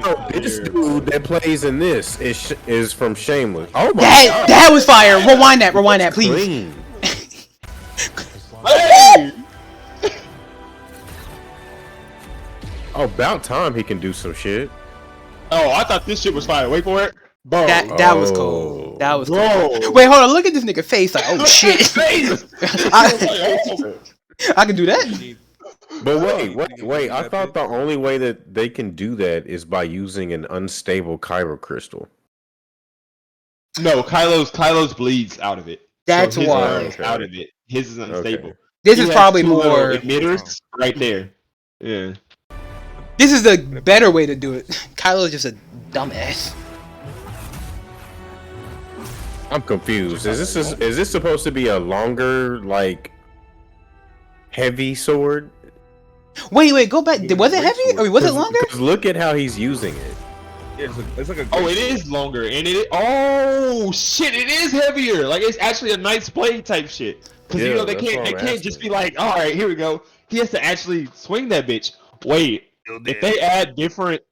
dude that plays in this is from Shameless. Oh my That god. that was fire. Rewind that, please. Clean. Oh, about time he can do some shit. Oh, I thought this shit was fire. Wait for it. Bro. That was Oh. cool. That was cool. Bro. Wait, hold on. Look at this nigga face. Like, oh shit. I can do that. But wait. I thought the only way that they can do that is by using an unstable Kyber crystal. No, Kylo's bleeds out of it. That's his why. is out of it. His is unstable. Okay. This He is has probably two little more. emitters right there. Yeah. This is the better way to do it. Kylo's just a dumbass. I'm confused. Is this supposed to be a longer, like, heavy sword? Wait, go back. Was it heavy or was it longer? Because look at how he's using it. Yeah, it's like a. Oh, it is longer, and oh shit, it is heavier. Like it's actually a nice blade type shit. Because Yeah, they that's can't what I'm just asking. be like, all right, here we go. He has to actually swing that bitch. Wait, if they add different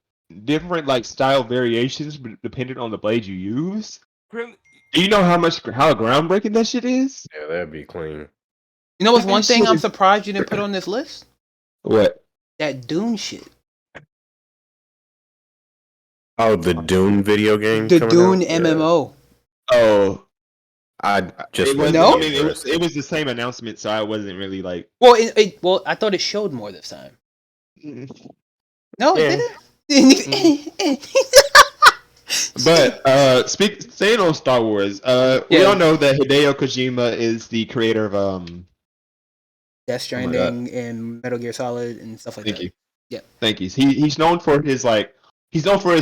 like style variations depending on the blade you use, do you know how groundbreaking that shit is? Yeah, that'd be clean. You know what's That one thing shit I'm is- surprised you didn't put on this list? What? That Dune shit. Oh, the Dune video game. The coming Dune out? Yeah. MMO. Oh, I just it was, No? I mean, it was the same announcement, so I wasn't really like. Well, well, I thought it showed more this time. No, Yeah. it didn't. But staying on Star Wars, we Yeah. all know that Hideo Kojima is the creator of Death Stranding and Metal Gear Solid and stuff like Thank that. you. Yeah. Thank you. He's known for his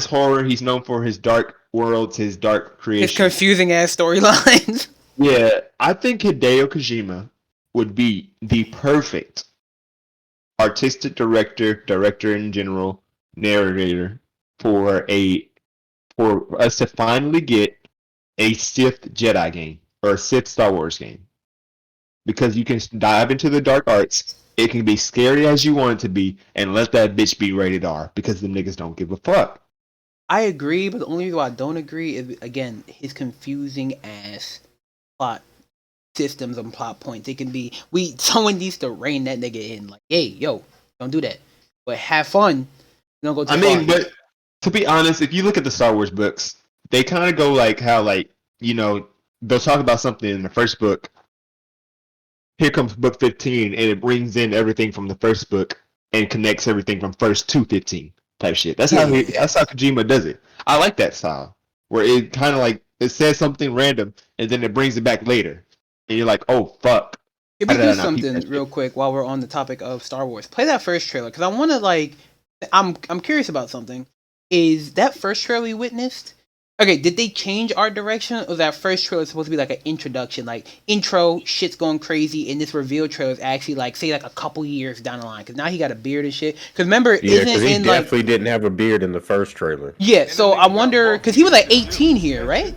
horror. He's known for his dark worlds, his dark His creation. confusing ass storylines. Yeah, I think Hideo Kojima would be the perfect artistic director in general, narrator for us to finally get a Sith Jedi game or a Sith Star Wars game. Because you can dive into the dark arts, it can be scary as you want it to be, and let that bitch be rated R because the niggas don't give a fuck. I agree, but the only reason why I don't agree is, again, his confusing ass plot systems and plot points. It can be someone needs to rein that nigga in. Like, hey, yo, don't do that. But have fun. Don't go too far. But to be honest, if you look at the Star Wars books, they kind of go like how, like, you know, they'll talk about something in the first book. Here comes book 15, and it brings in everything from the first book and connects everything from first to 15 type shit. That's how Kojima does it. I like that style where it kind of like it says something random and then it brings it back later, and you're like, oh fuck. Can we do something real quick while we're on the topic of Star Wars? Play that first trailer because I want to I'm curious about something. Is that first trailer we witnessed? Okay, did they change art direction, or was that first trailer supposed to be like an introduction, like intro, shit's going crazy, and this reveal trailer is actually like say like a couple years down the line? Because now he got a beard and shit. Because remember, yeah, because he definitely didn't have a beard in the first trailer. Yeah, so I wonder because he was like 18 here, right?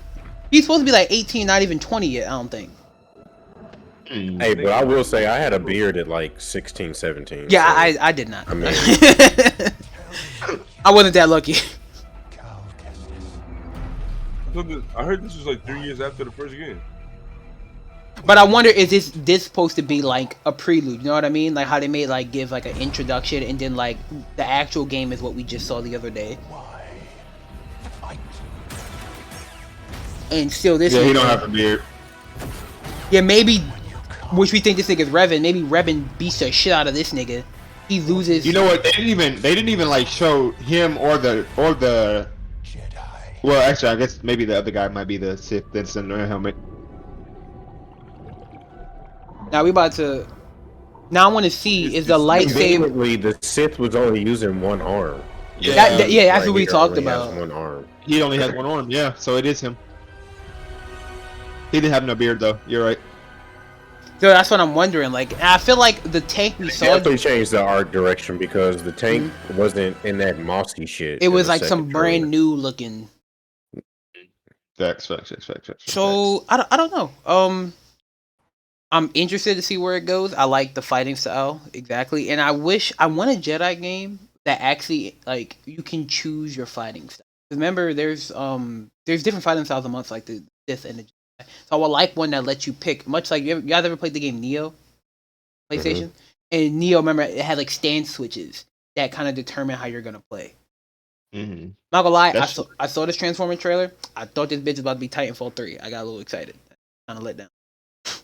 He's supposed to be like 18, not even 20 yet. I don't think. Hey, but I will say I had a beard at like 16, 17. Yeah, so, I did not. I mean, I wasn't that lucky. I heard this was like 3 years after the first game. But I wonder, is this supposed to be like a prelude? You know what I mean? Like how they made like give like an introduction, and then like the actual game is what we just saw the other day. And still this. Yeah, he don't have a beard. Yeah, maybe. Which we think this nigga's Revan. Maybe Revan beats the shit out of this nigga. He loses. You know what? They didn't even like show him or the. Well, actually, I guess maybe the other guy might be the Sith that's in the helmet. Now we about to. Now I want to see is the lightsaber. The Sith was only using one arm. Yeah, that's what we talked about. One arm. He only has one arm. Yeah, so it is him. He didn't have no beard though. You're right. So that's what I'm wondering. Like, I feel like the tank we saw definitely changed the art direction because the tank wasn't in that mossy shit. It was like some brand new looking. Facts. So I don't know. I'm interested to see where it goes. I like the fighting style exactly, and I want a Jedi game that actually like you can choose your fighting style. Remember, there's different fighting styles amongst like the Sith and the Jedi. So I would like one that lets you pick. Much like you guys ever played the game Neo, PlayStation, and Neo. Remember, it had like stance switches that kind of determine how you're gonna play. Not gonna lie, I saw this Transformer trailer. I thought this bitch was about to be Titanfall 3. I got a little excited. Kind of let down.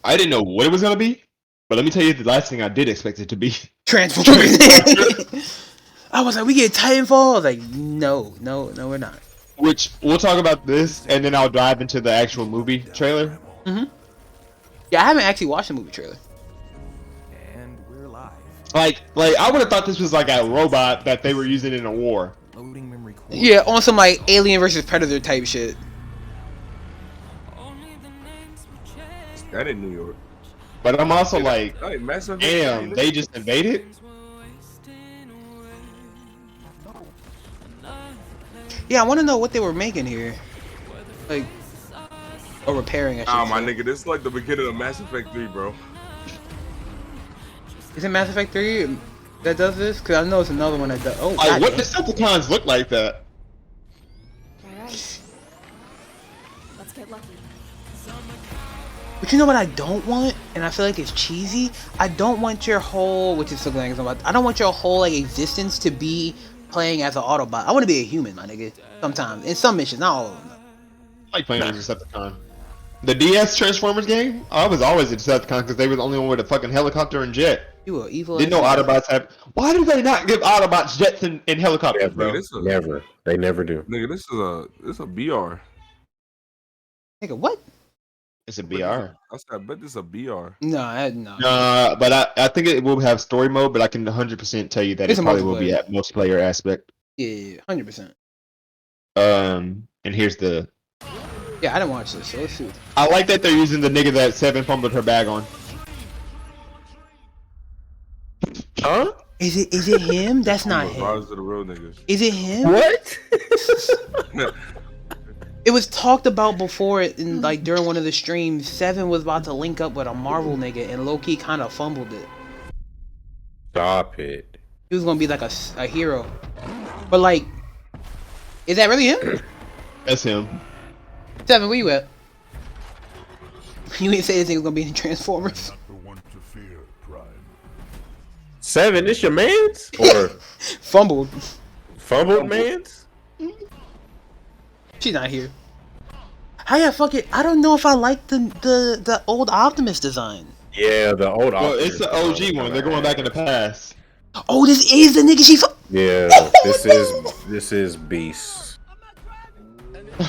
I didn't know what it was gonna be, but let me tell you the last thing I did expect it to be. Transformers. I was like, we get Titanfall? I was like, no, we're not. Which, we'll talk about this, and then I'll dive into the actual movie trailer. Yeah, I haven't actually watched the movie trailer. And we're live. Like I would have thought this was like a robot that they were using in a war. Loading memory core. Yeah, on some like Alien versus Predator type shit. That in New York. But I'm also like, Mass Effect, damn, they just invaded? Yeah, I want to know what they were making here. Like, or repairing, I should say. my nigga, this is like the beginning of Mass Effect 3, bro. Is it Mass Effect 3 that does this? Because I know it's another one that does. Oh, like, what Decepticons look like that? Alright. Let's get lucky. But you know what I don't want? And I feel like it's cheesy. I don't want your whole, which is something like I don't want your whole like existence to be playing as an Autobot. I want to be a human, my nigga. Sometimes. In some missions, not all of them. I like playing as a Decepticon. The DS Transformers game, I was always a Decepticon because they were the only one with a fucking helicopter and jet. You were evil. Didn't know Autobots have. Why do they not give Autobots jets and helicopters, bro? Never. They never do. Nigga, this is a BR. Nigga, what? It's a BR. I bet this is a BR. No. But I think it will have story mode, but I can 100% tell you that It's it a probably will be at multiplayer aspect. Yeah, 100%. And here's the. Yeah, I didn't watch this, so let's see. I like that they're using the nigga that Seven fumbled her bag on. Huh? Is it him? That's not him. Rise of the real niggas. Is it him? What? It was talked about before in like during one of the streams. Seven was about to link up with a Marvel nigga, and Loki kind of fumbled it. Stop it. He was gonna be like a hero, but like, is that really him? That's him. Seven, where you at? You ain't say this thing was gonna be in Transformers. Seven, this your man's or Fumbled. fumbled man's? She's not here. How ya fuck it? I don't know if I like the old Optimus design. Yeah, the old. Well, Optimus it's the OG one. They're going back in the past. Oh, this is the nigga she fuck. Yeah, this is Beast.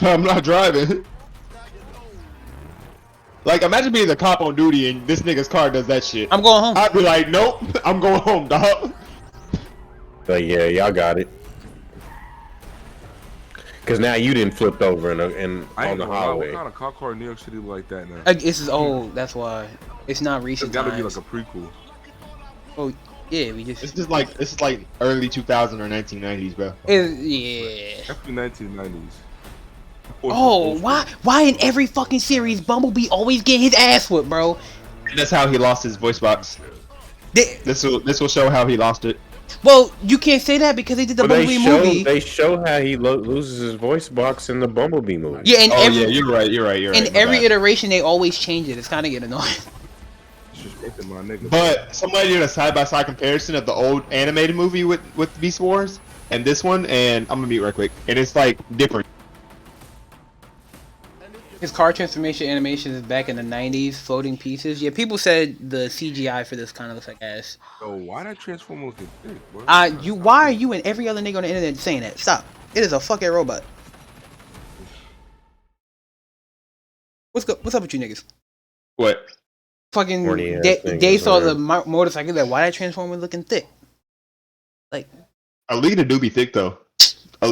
I'm not driving. Like, imagine being the cop on duty and this nigga's car does that shit. I'm going home. I'd be like, nope, I'm going home, dog. But yeah, y'all got it. Cause now you didn't flipped over I on ain't the gonna lie, highway. what kind of cop car in New York City like that now? This is old. That's why it's not It's recent gotta times. be like a prequel. Oh yeah, we It's just. just like, it's like early 2000 or 1990s, bro. Yeah. Definitely 1990s. Oh, why in every fucking series Bumblebee always get his ass whooped, bro? And that's how he lost his voice box. They, This will show how he lost it. well, you can't say that because they did the But Bumblebee movie. they show how he loses his voice box in the Bumblebee movie. Yeah, and Oh every yeah, you're right. in my every bad. iteration they always change it. It's kind of getting annoying. Disrespecting my nigga. But somebody did a side-by-side comparison of the old animated movie with Beast Wars and this one, and I'm gonna mute right quick. And it's like different. His car transformation animation is back in the 90s, floating pieces. Yeah, people said the CGI for this kind of looks like ass. Yo, why that Transformer looking thick, bro? Why are you and every other nigga on the internet saying that? Stop. It is a fucking robot. What's up with you niggas? What? Fucking Horny ass they niggas, saw the whatever. motorcycle that why that Transformer looking thick? Like Alita do be thick though.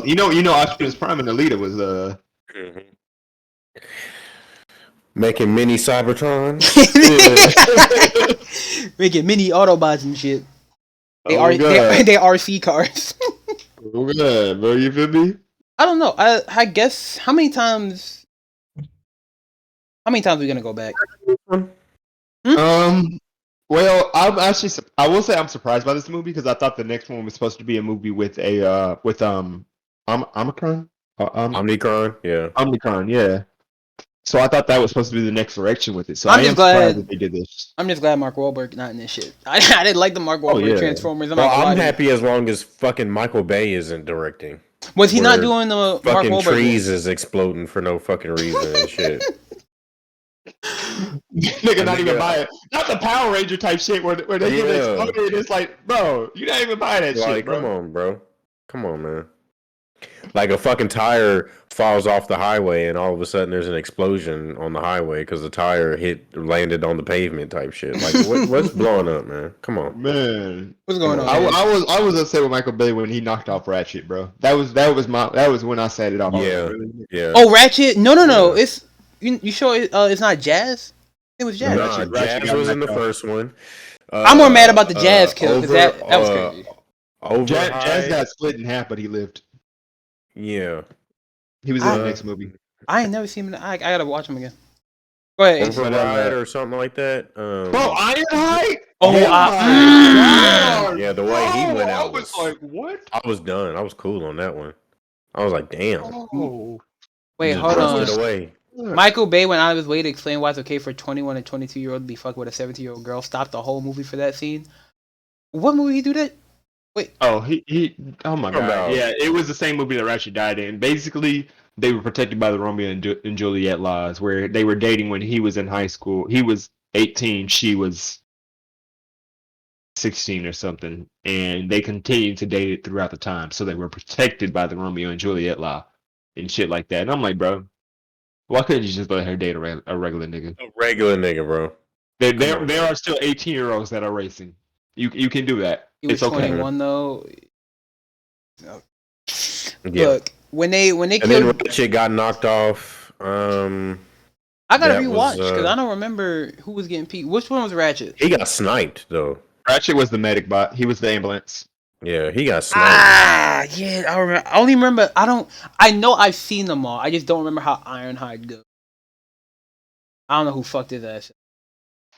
You know, Optimus Prime and Alita was Mhm. Making mini Cybertron. making mini Autobots and shit. They Oh, are God. they RC cars. Oh, good, bro. You feel me? I don't know. I guess how many times we gonna go back? Well, I will say I'm surprised by this movie because I thought the next one was supposed to be a movie with Omicron. Omnicron, yeah. Omicron, yeah. So I thought that was supposed to be the next direction with it. So I'm I just am glad- surprised that they did this. I'm just glad Mark Wahlberg not in this shit. I didn't like the Mark Wahlberg yeah. Transformers. I'm Well, not gonna lie I'm to you. happy as long as fucking Michael Bay isn't directing. Was he not where doing the Mark Fucking Wahlberg? trees is exploding for no fucking reason and shit. Nigga, not even buy it. Not the Power Ranger type shit where they get Yeah. exploded. It's like, bro, you not even buy that Like, shit, bro. come on, bro. Come on, man. Like a fucking tire falls off the highway and all of a sudden there's an explosion on the highway because the tire landed on the pavement type shit. Like, what's blowing up, man? Come on. Man, What's going on? I was upset with Michael Bay when he knocked off Ratchet, bro. That was when I set it off. I was Yeah, like, really? yeah. Oh, Ratchet? No. Yeah. It's you sure it's not Jazz? It was Jazz. Nah, Ratchet Jazz got was in the knocked off. first one. I'm more mad about the Jazz kill because that was crazy. Jazz got split in half, but he lived. Yeah. He was in the next movie. I ain't never seen him. I gotta watch him again. Go ahead. Ace. Override or something like that. Bro, Ironhide? Oh, my God. Yeah, the way he Bro, went I out was was like, what? I was done. I was cool on that one. I was like, damn. Oh. Wait, Just hold brushed on. it away. Michael Bay went out of his way to explain why it's okay for 21 and 22-year-old to be fucked with a 17-year-old girl. Stopped the whole movie for that scene. What movie he do that? Oh, he. Oh my Come God. on. Yeah, it was the same movie that Ratchet died in. Basically, they were protected by the Romeo and Juliet laws, where they were dating when he was in high school. He was 18, she was 16 or something, and they continued to date it throughout the time. So they were protected by the Romeo and Juliet law and shit like that. And I'm like, bro, why couldn't you just let her date a regular nigga? A regular nigga, bro. There are still 18-year-olds that are racing. You can do that. He was It's okay. 21 though. Yeah. Look, when they And then killed, Ratchet got knocked off. I gotta that rewatch was, because I don't remember who was getting peaked. Which one was Ratchet? He got sniped though. Ratchet was the medic bot. He was the ambulance. Yeah, he got sniped. Yeah, I remember. I only remember. I know I've seen them all. I just don't remember how Ironhide goes. I don't know who fucked his ass.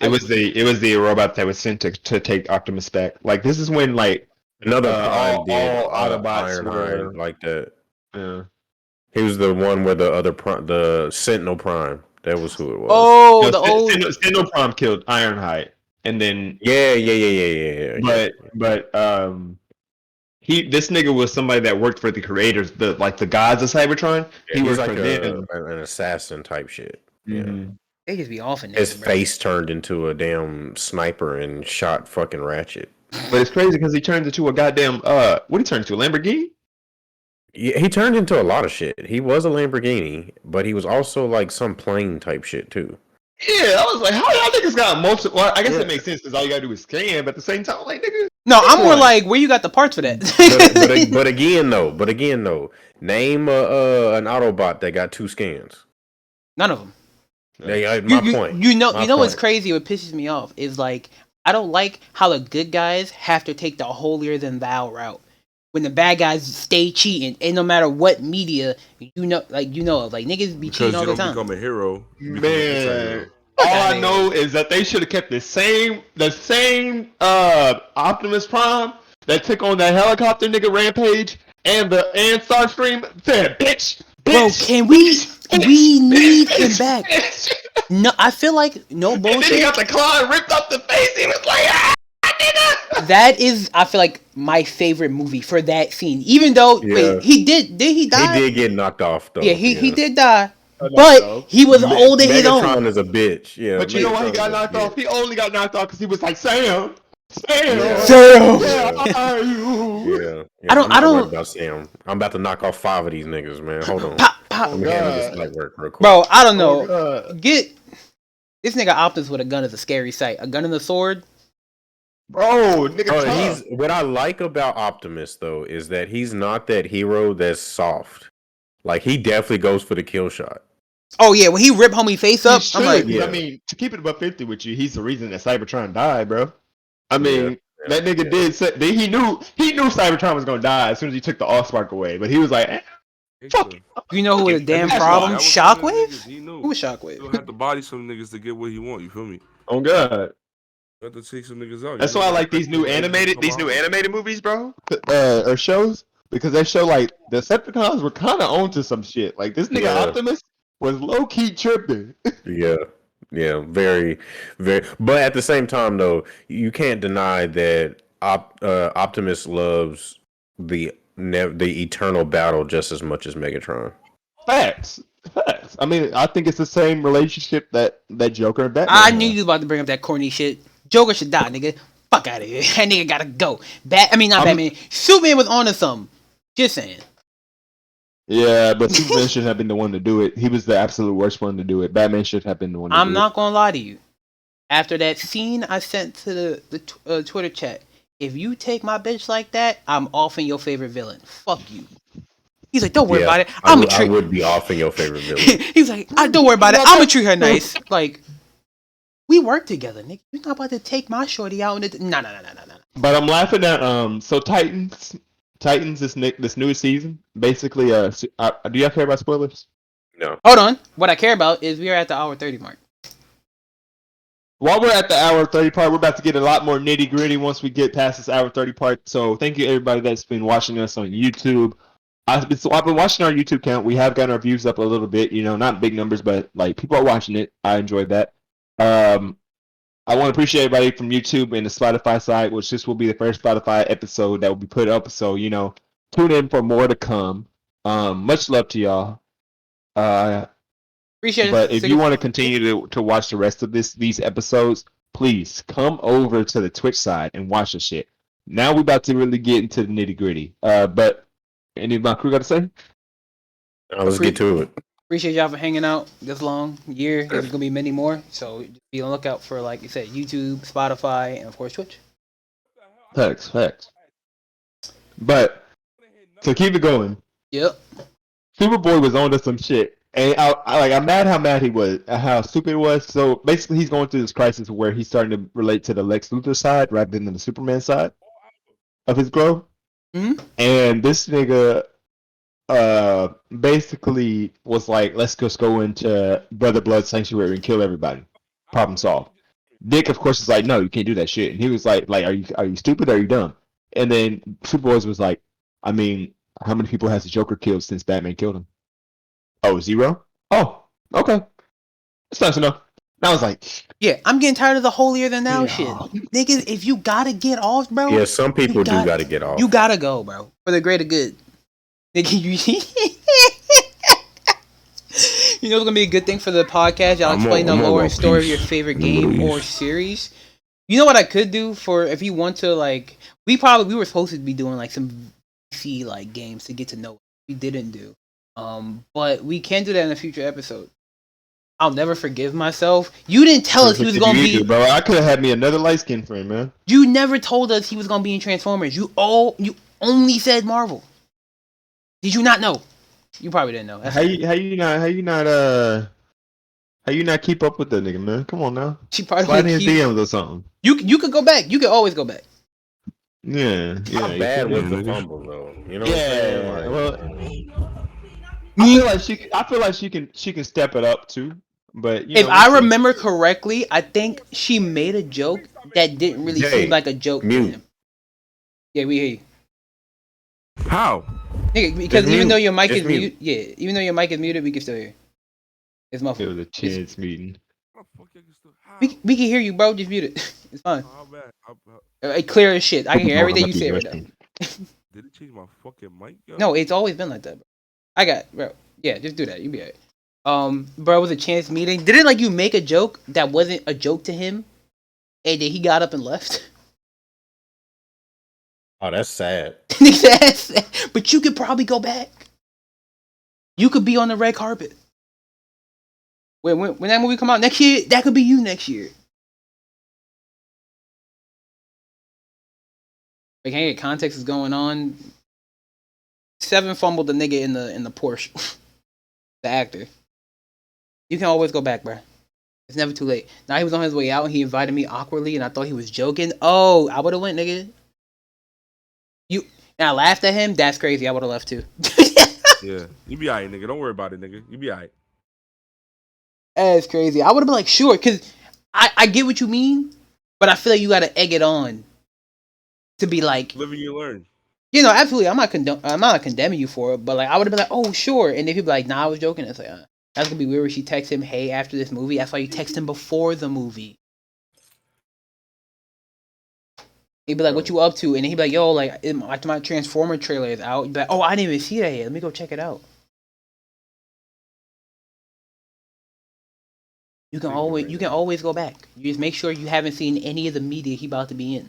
It was the robot that was sent to take Optimus back. Like this is when like Another Prime did all Autobots Ironhide were like that. yeah. He was the one where the Sentinel Prime. That was who it was. Oh, No, the old. Steno Prime killed Ironhide, and then Yeah. but this nigga was somebody that worked for the creators, the gods of Cybertron. He was worked like for them. an assassin type shit. Yeah. Mm-hmm. They just be off in His face turned into a damn sniper and shot fucking Ratchet. But it's crazy because he turned into a goddamn what he turned into, a Lamborghini? Yeah, he turned into a lot of shit. He was a Lamborghini, but he was also like some plane type shit too. Yeah, I was like, how y'all niggas got multiple? Well, I guess it makes sense because all you gotta do is scan, but at the same time, like, nigga. No, I'm more like, where you got the parts for that? but again though, name an Autobot that got 2 scans. None of them. My point. You know what's crazy? What pisses me off is like I don't like how the good guys have to take the holier than thou route when the bad guys stay cheating, and no matter what media like niggas be cheating all the time. Become a hero, Man. All I know is that they should have kept the same Optimus Prime that took on that helicopter nigga Rampage and Starscream. Said, bitch. Bro, can we need him back? No, I feel like no bullshit. And then he got the claw ripped up the face. He was like, nigga. That is, I feel like, my favorite movie for that scene. Even though, wait, he did he die? He did get knocked off though. Yeah, he did die. But he was holding his own. Megatron is a bitch. Yeah, but you know why he got knocked off? He only got knocked off because he was like, Sam. Yeah. Where are you? Yeah. I don't worry about Sam. I'm about to knock off 5 of these niggas, man. Hold on. Pop. Let me handle this light work real quick. Bro, I don't know. Get this nigga Optimus with a gun is a scary sight. A gun and a sword. Bro, nigga. What I like about Optimus though is that he's not that hero that's soft. Like he definitely goes for the kill shot. Oh yeah, when he rip homie face up, I'm like, I mean, to keep it above 50 with you, he's the reason that Cybertron died, bro. I mean, that nigga did say he knew Cybertron was gonna die as soon as he took the Allspark away, but he was like, fuck it. You know who was a damn problem? Shockwave? Who was Shockwave? You have to body some niggas to get what he want. You feel me? Oh god. You have to take some niggas out. That's why I like these new animated movies, bro, or shows, because they show like the Decepticons were kind of onto some shit. Like this nigga Optimus was low key tripping. Yeah, very, very. But at the same time, though, you can't deny that Optimus loves the eternal battle just as much as Megatron. Facts. I mean, I think it's the same relationship that Joker and Batman. I knew you was about to bring up that corny shit. Joker should die, nigga. Fuck out of here. That nigga gotta go. Batman. Superman was on to something. Just saying. Yeah, but Superman should have been the one to do it. He was the absolute worst one to do it. Batman should have been the one to do it. I'm not gonna lie to you. After that scene I sent to the Twitter chat, if you take my bitch like that, I'm offing your favorite villain. Fuck you. He's like, don't worry about it. I would be offing your favorite villain. He's like, don't worry about it. I'm gonna treat her nice. Like, we work together, nigga. You're not about to take my shorty out and nah. But I'm laughing at so Titans this new season basically do y'all care about spoilers? No. Hold on. What I care about is we are at the hour 30 mark. While we're at the hour 30 part, we're about to get a lot more nitty gritty once we get past this hour 30 part. So thank you everybody that's been watching us on YouTube. I've been watching our YouTube count. We have gotten our views up a little bit, not big numbers, but like people are watching it. I enjoyed that. I want to appreciate everybody from YouTube and the Spotify side, which this will be the first Spotify episode that will be put up. So, tune in for more to come. Much love to y'all. Appreciate it. But if you want to continue to watch the rest of these episodes, please come over to the Twitch side and watch the shit. Now we're about to really get into the nitty gritty. But any of my crew got to say? Let's get to it. Appreciate y'all for hanging out this long year. There's gonna be many more, so be on the lookout for, like you said, YouTube, Spotify, and of course Twitch. Facts. But to keep it going, yep, Superboy was on to some shit, And I'm mad how mad he was, how stupid it was. So basically, he's going through this crisis where he's starting to relate to the Lex Luthor side rather than the Superman side of his growth. Mhm. And this nigga, basically was like, let's just go into Brother Blood Sanctuary and kill everybody. Problem solved. Dick, of course, is like, no, you can't do that shit. And he was like, are you stupid? Or are you dumb? And then Superboy was like, I mean, how many people has the Joker killed since Batman killed him? Oh, 0? Oh, okay. That's nice enough. And I was like, Yeah, I'm getting tired of the holier than thou yeah. shit. Niggas, if you gotta get off, bro. Yeah, some people do got got to get off. You gotta go, bro. For the greater good. Nigga, you know what's gonna be a good thing for the podcast? Y'all explain the lore and story of your favorite game or series. You know what I could do for if you want to, like, we were supposed to be doing like some VC like games to get to know. We didn't do. But we can do that in a future episode. I'll never forgive myself. You didn't tell us he was gonna be, bro. I could have had me another light skin friend, man. You never told us he was gonna be in Transformers. You only said Marvel. Did you not know? You probably didn't know. How you not keep up with that nigga, man? Come on now. She probably slide in his DMs or something. You could go back. You could always go back. Yeah. How bad was the fumble though? You know what I'm saying? Well, I feel like she can step it up too. But if I remember correctly, I think she made a joke that didn't really seem like a joke to him. Yeah, we hear you. How? Nigga, because even though your mic is muted, even though your mic is muted, we can still hear. It's my fault. It was a chance meeting. We can hear you, bro. Just mute it. It's fine. Clear as shit. I can hear everything you say right now. Did it change my fucking mic? Yo? No, it's always been like that, bro. Bro. Yeah, just do that. You be alright. Bro, it was a chance meeting. Didn't like you make a joke that wasn't a joke to him, and then he got up and left? Oh, that's sad. But you could probably go back. You could be on the red carpet. When that movie come out next year, that could be you next year. Like, hey, context is going on. 7 fumbled the nigga in the Porsche. The actor. You can always go back, bro. It's never too late. Now he was on his way out and he invited me awkwardly and I thought he was joking. Oh, I would have went, nigga. And I laughed at him. That's crazy. I would have left too. Yeah, you be alright, nigga. Don't worry about it, nigga. You be alright. That's crazy. I would have been like, sure, because I get what you mean, but I feel like you got to egg it on to be like, live and you learn. You know, absolutely. I'm not condemning you for it, but like I would have been like, oh, sure. And if he'd be like, nah, I was joking. It's like, that's gonna be weird. When she texts him, hey, after this movie. That's why you text him before the movie. He'd be like, what you up to? And he'd be like, yo, like, after my Transformer trailer is out. He'd be like, oh, I didn't even see that yet. Let me go check it out. You can always go back. You just make sure you haven't seen any of the media he about to be in.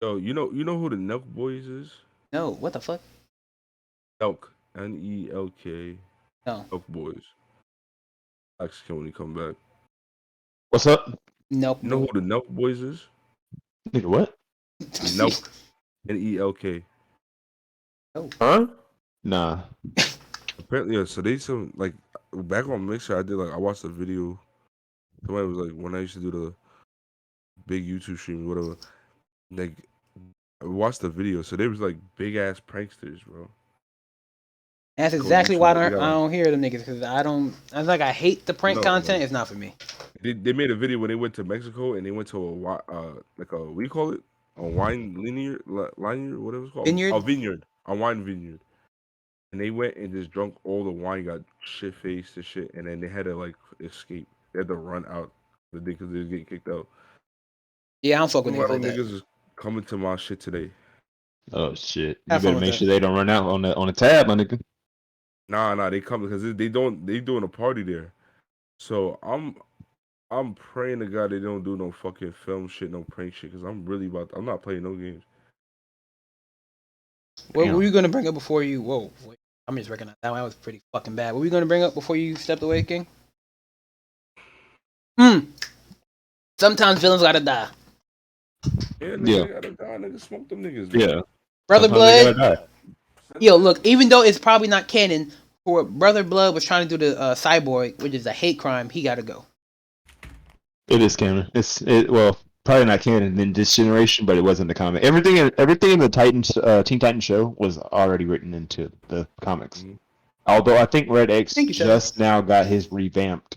Yo, you know who the Nelk Boys is? No, what the fuck? Nelk, Nelk. No. Nelk Boys. Ask him when he come back. What's up? Nelk. You know who the Nelk Boys is? Nigga, what? Nelk, Nelk. Oh. Huh? Nah. Apparently, yeah. So they some like back on Mixer. I watched a video. Somebody was like, when I used to do the big YouTube stream, whatever. Like, I watched the video. So they was like big ass pranksters, bro. That's exactly why I don't hear them niggas, because I hate the prank content. It's not for me. They made a video when they went to Mexico and they went to what do you call it? A wine linear, whatever it's called. Vineyard. A vineyard, a wine vineyard. And they went and just drunk all the wine, got shit faced and shit, and then they had to like escape. They had to run out the day because they was getting kicked out. Yeah, I don't fuck with niggas like that. Niggas is coming to my shit today. Oh shit! You better make sure they don't run out on the tab, my nigga. Nah, they come because they doing a party there. So I'm praying to God they don't do no fucking film shit, no prank shit, because I'm not playing no games. What were you gonna bring up before you? Whoa, wait, I'm just recognizing that one was pretty fucking bad. What were you gonna bring up before you stepped away, King? Sometimes villains gotta die. Yeah, nigga gotta die. Nigga, smoke them niggas. Yeah, Brother Blood. Yo, look, even though it's probably not canon, For Brother Blood was trying to do the cyborg, which is a hate crime. He got to go. It is canon. Well, probably not canon in this generation, but it was in the comic. Everything in the Titans Teen Titans show was already written into the comics. Although I think Red X Thank you, sir. just now got his revamped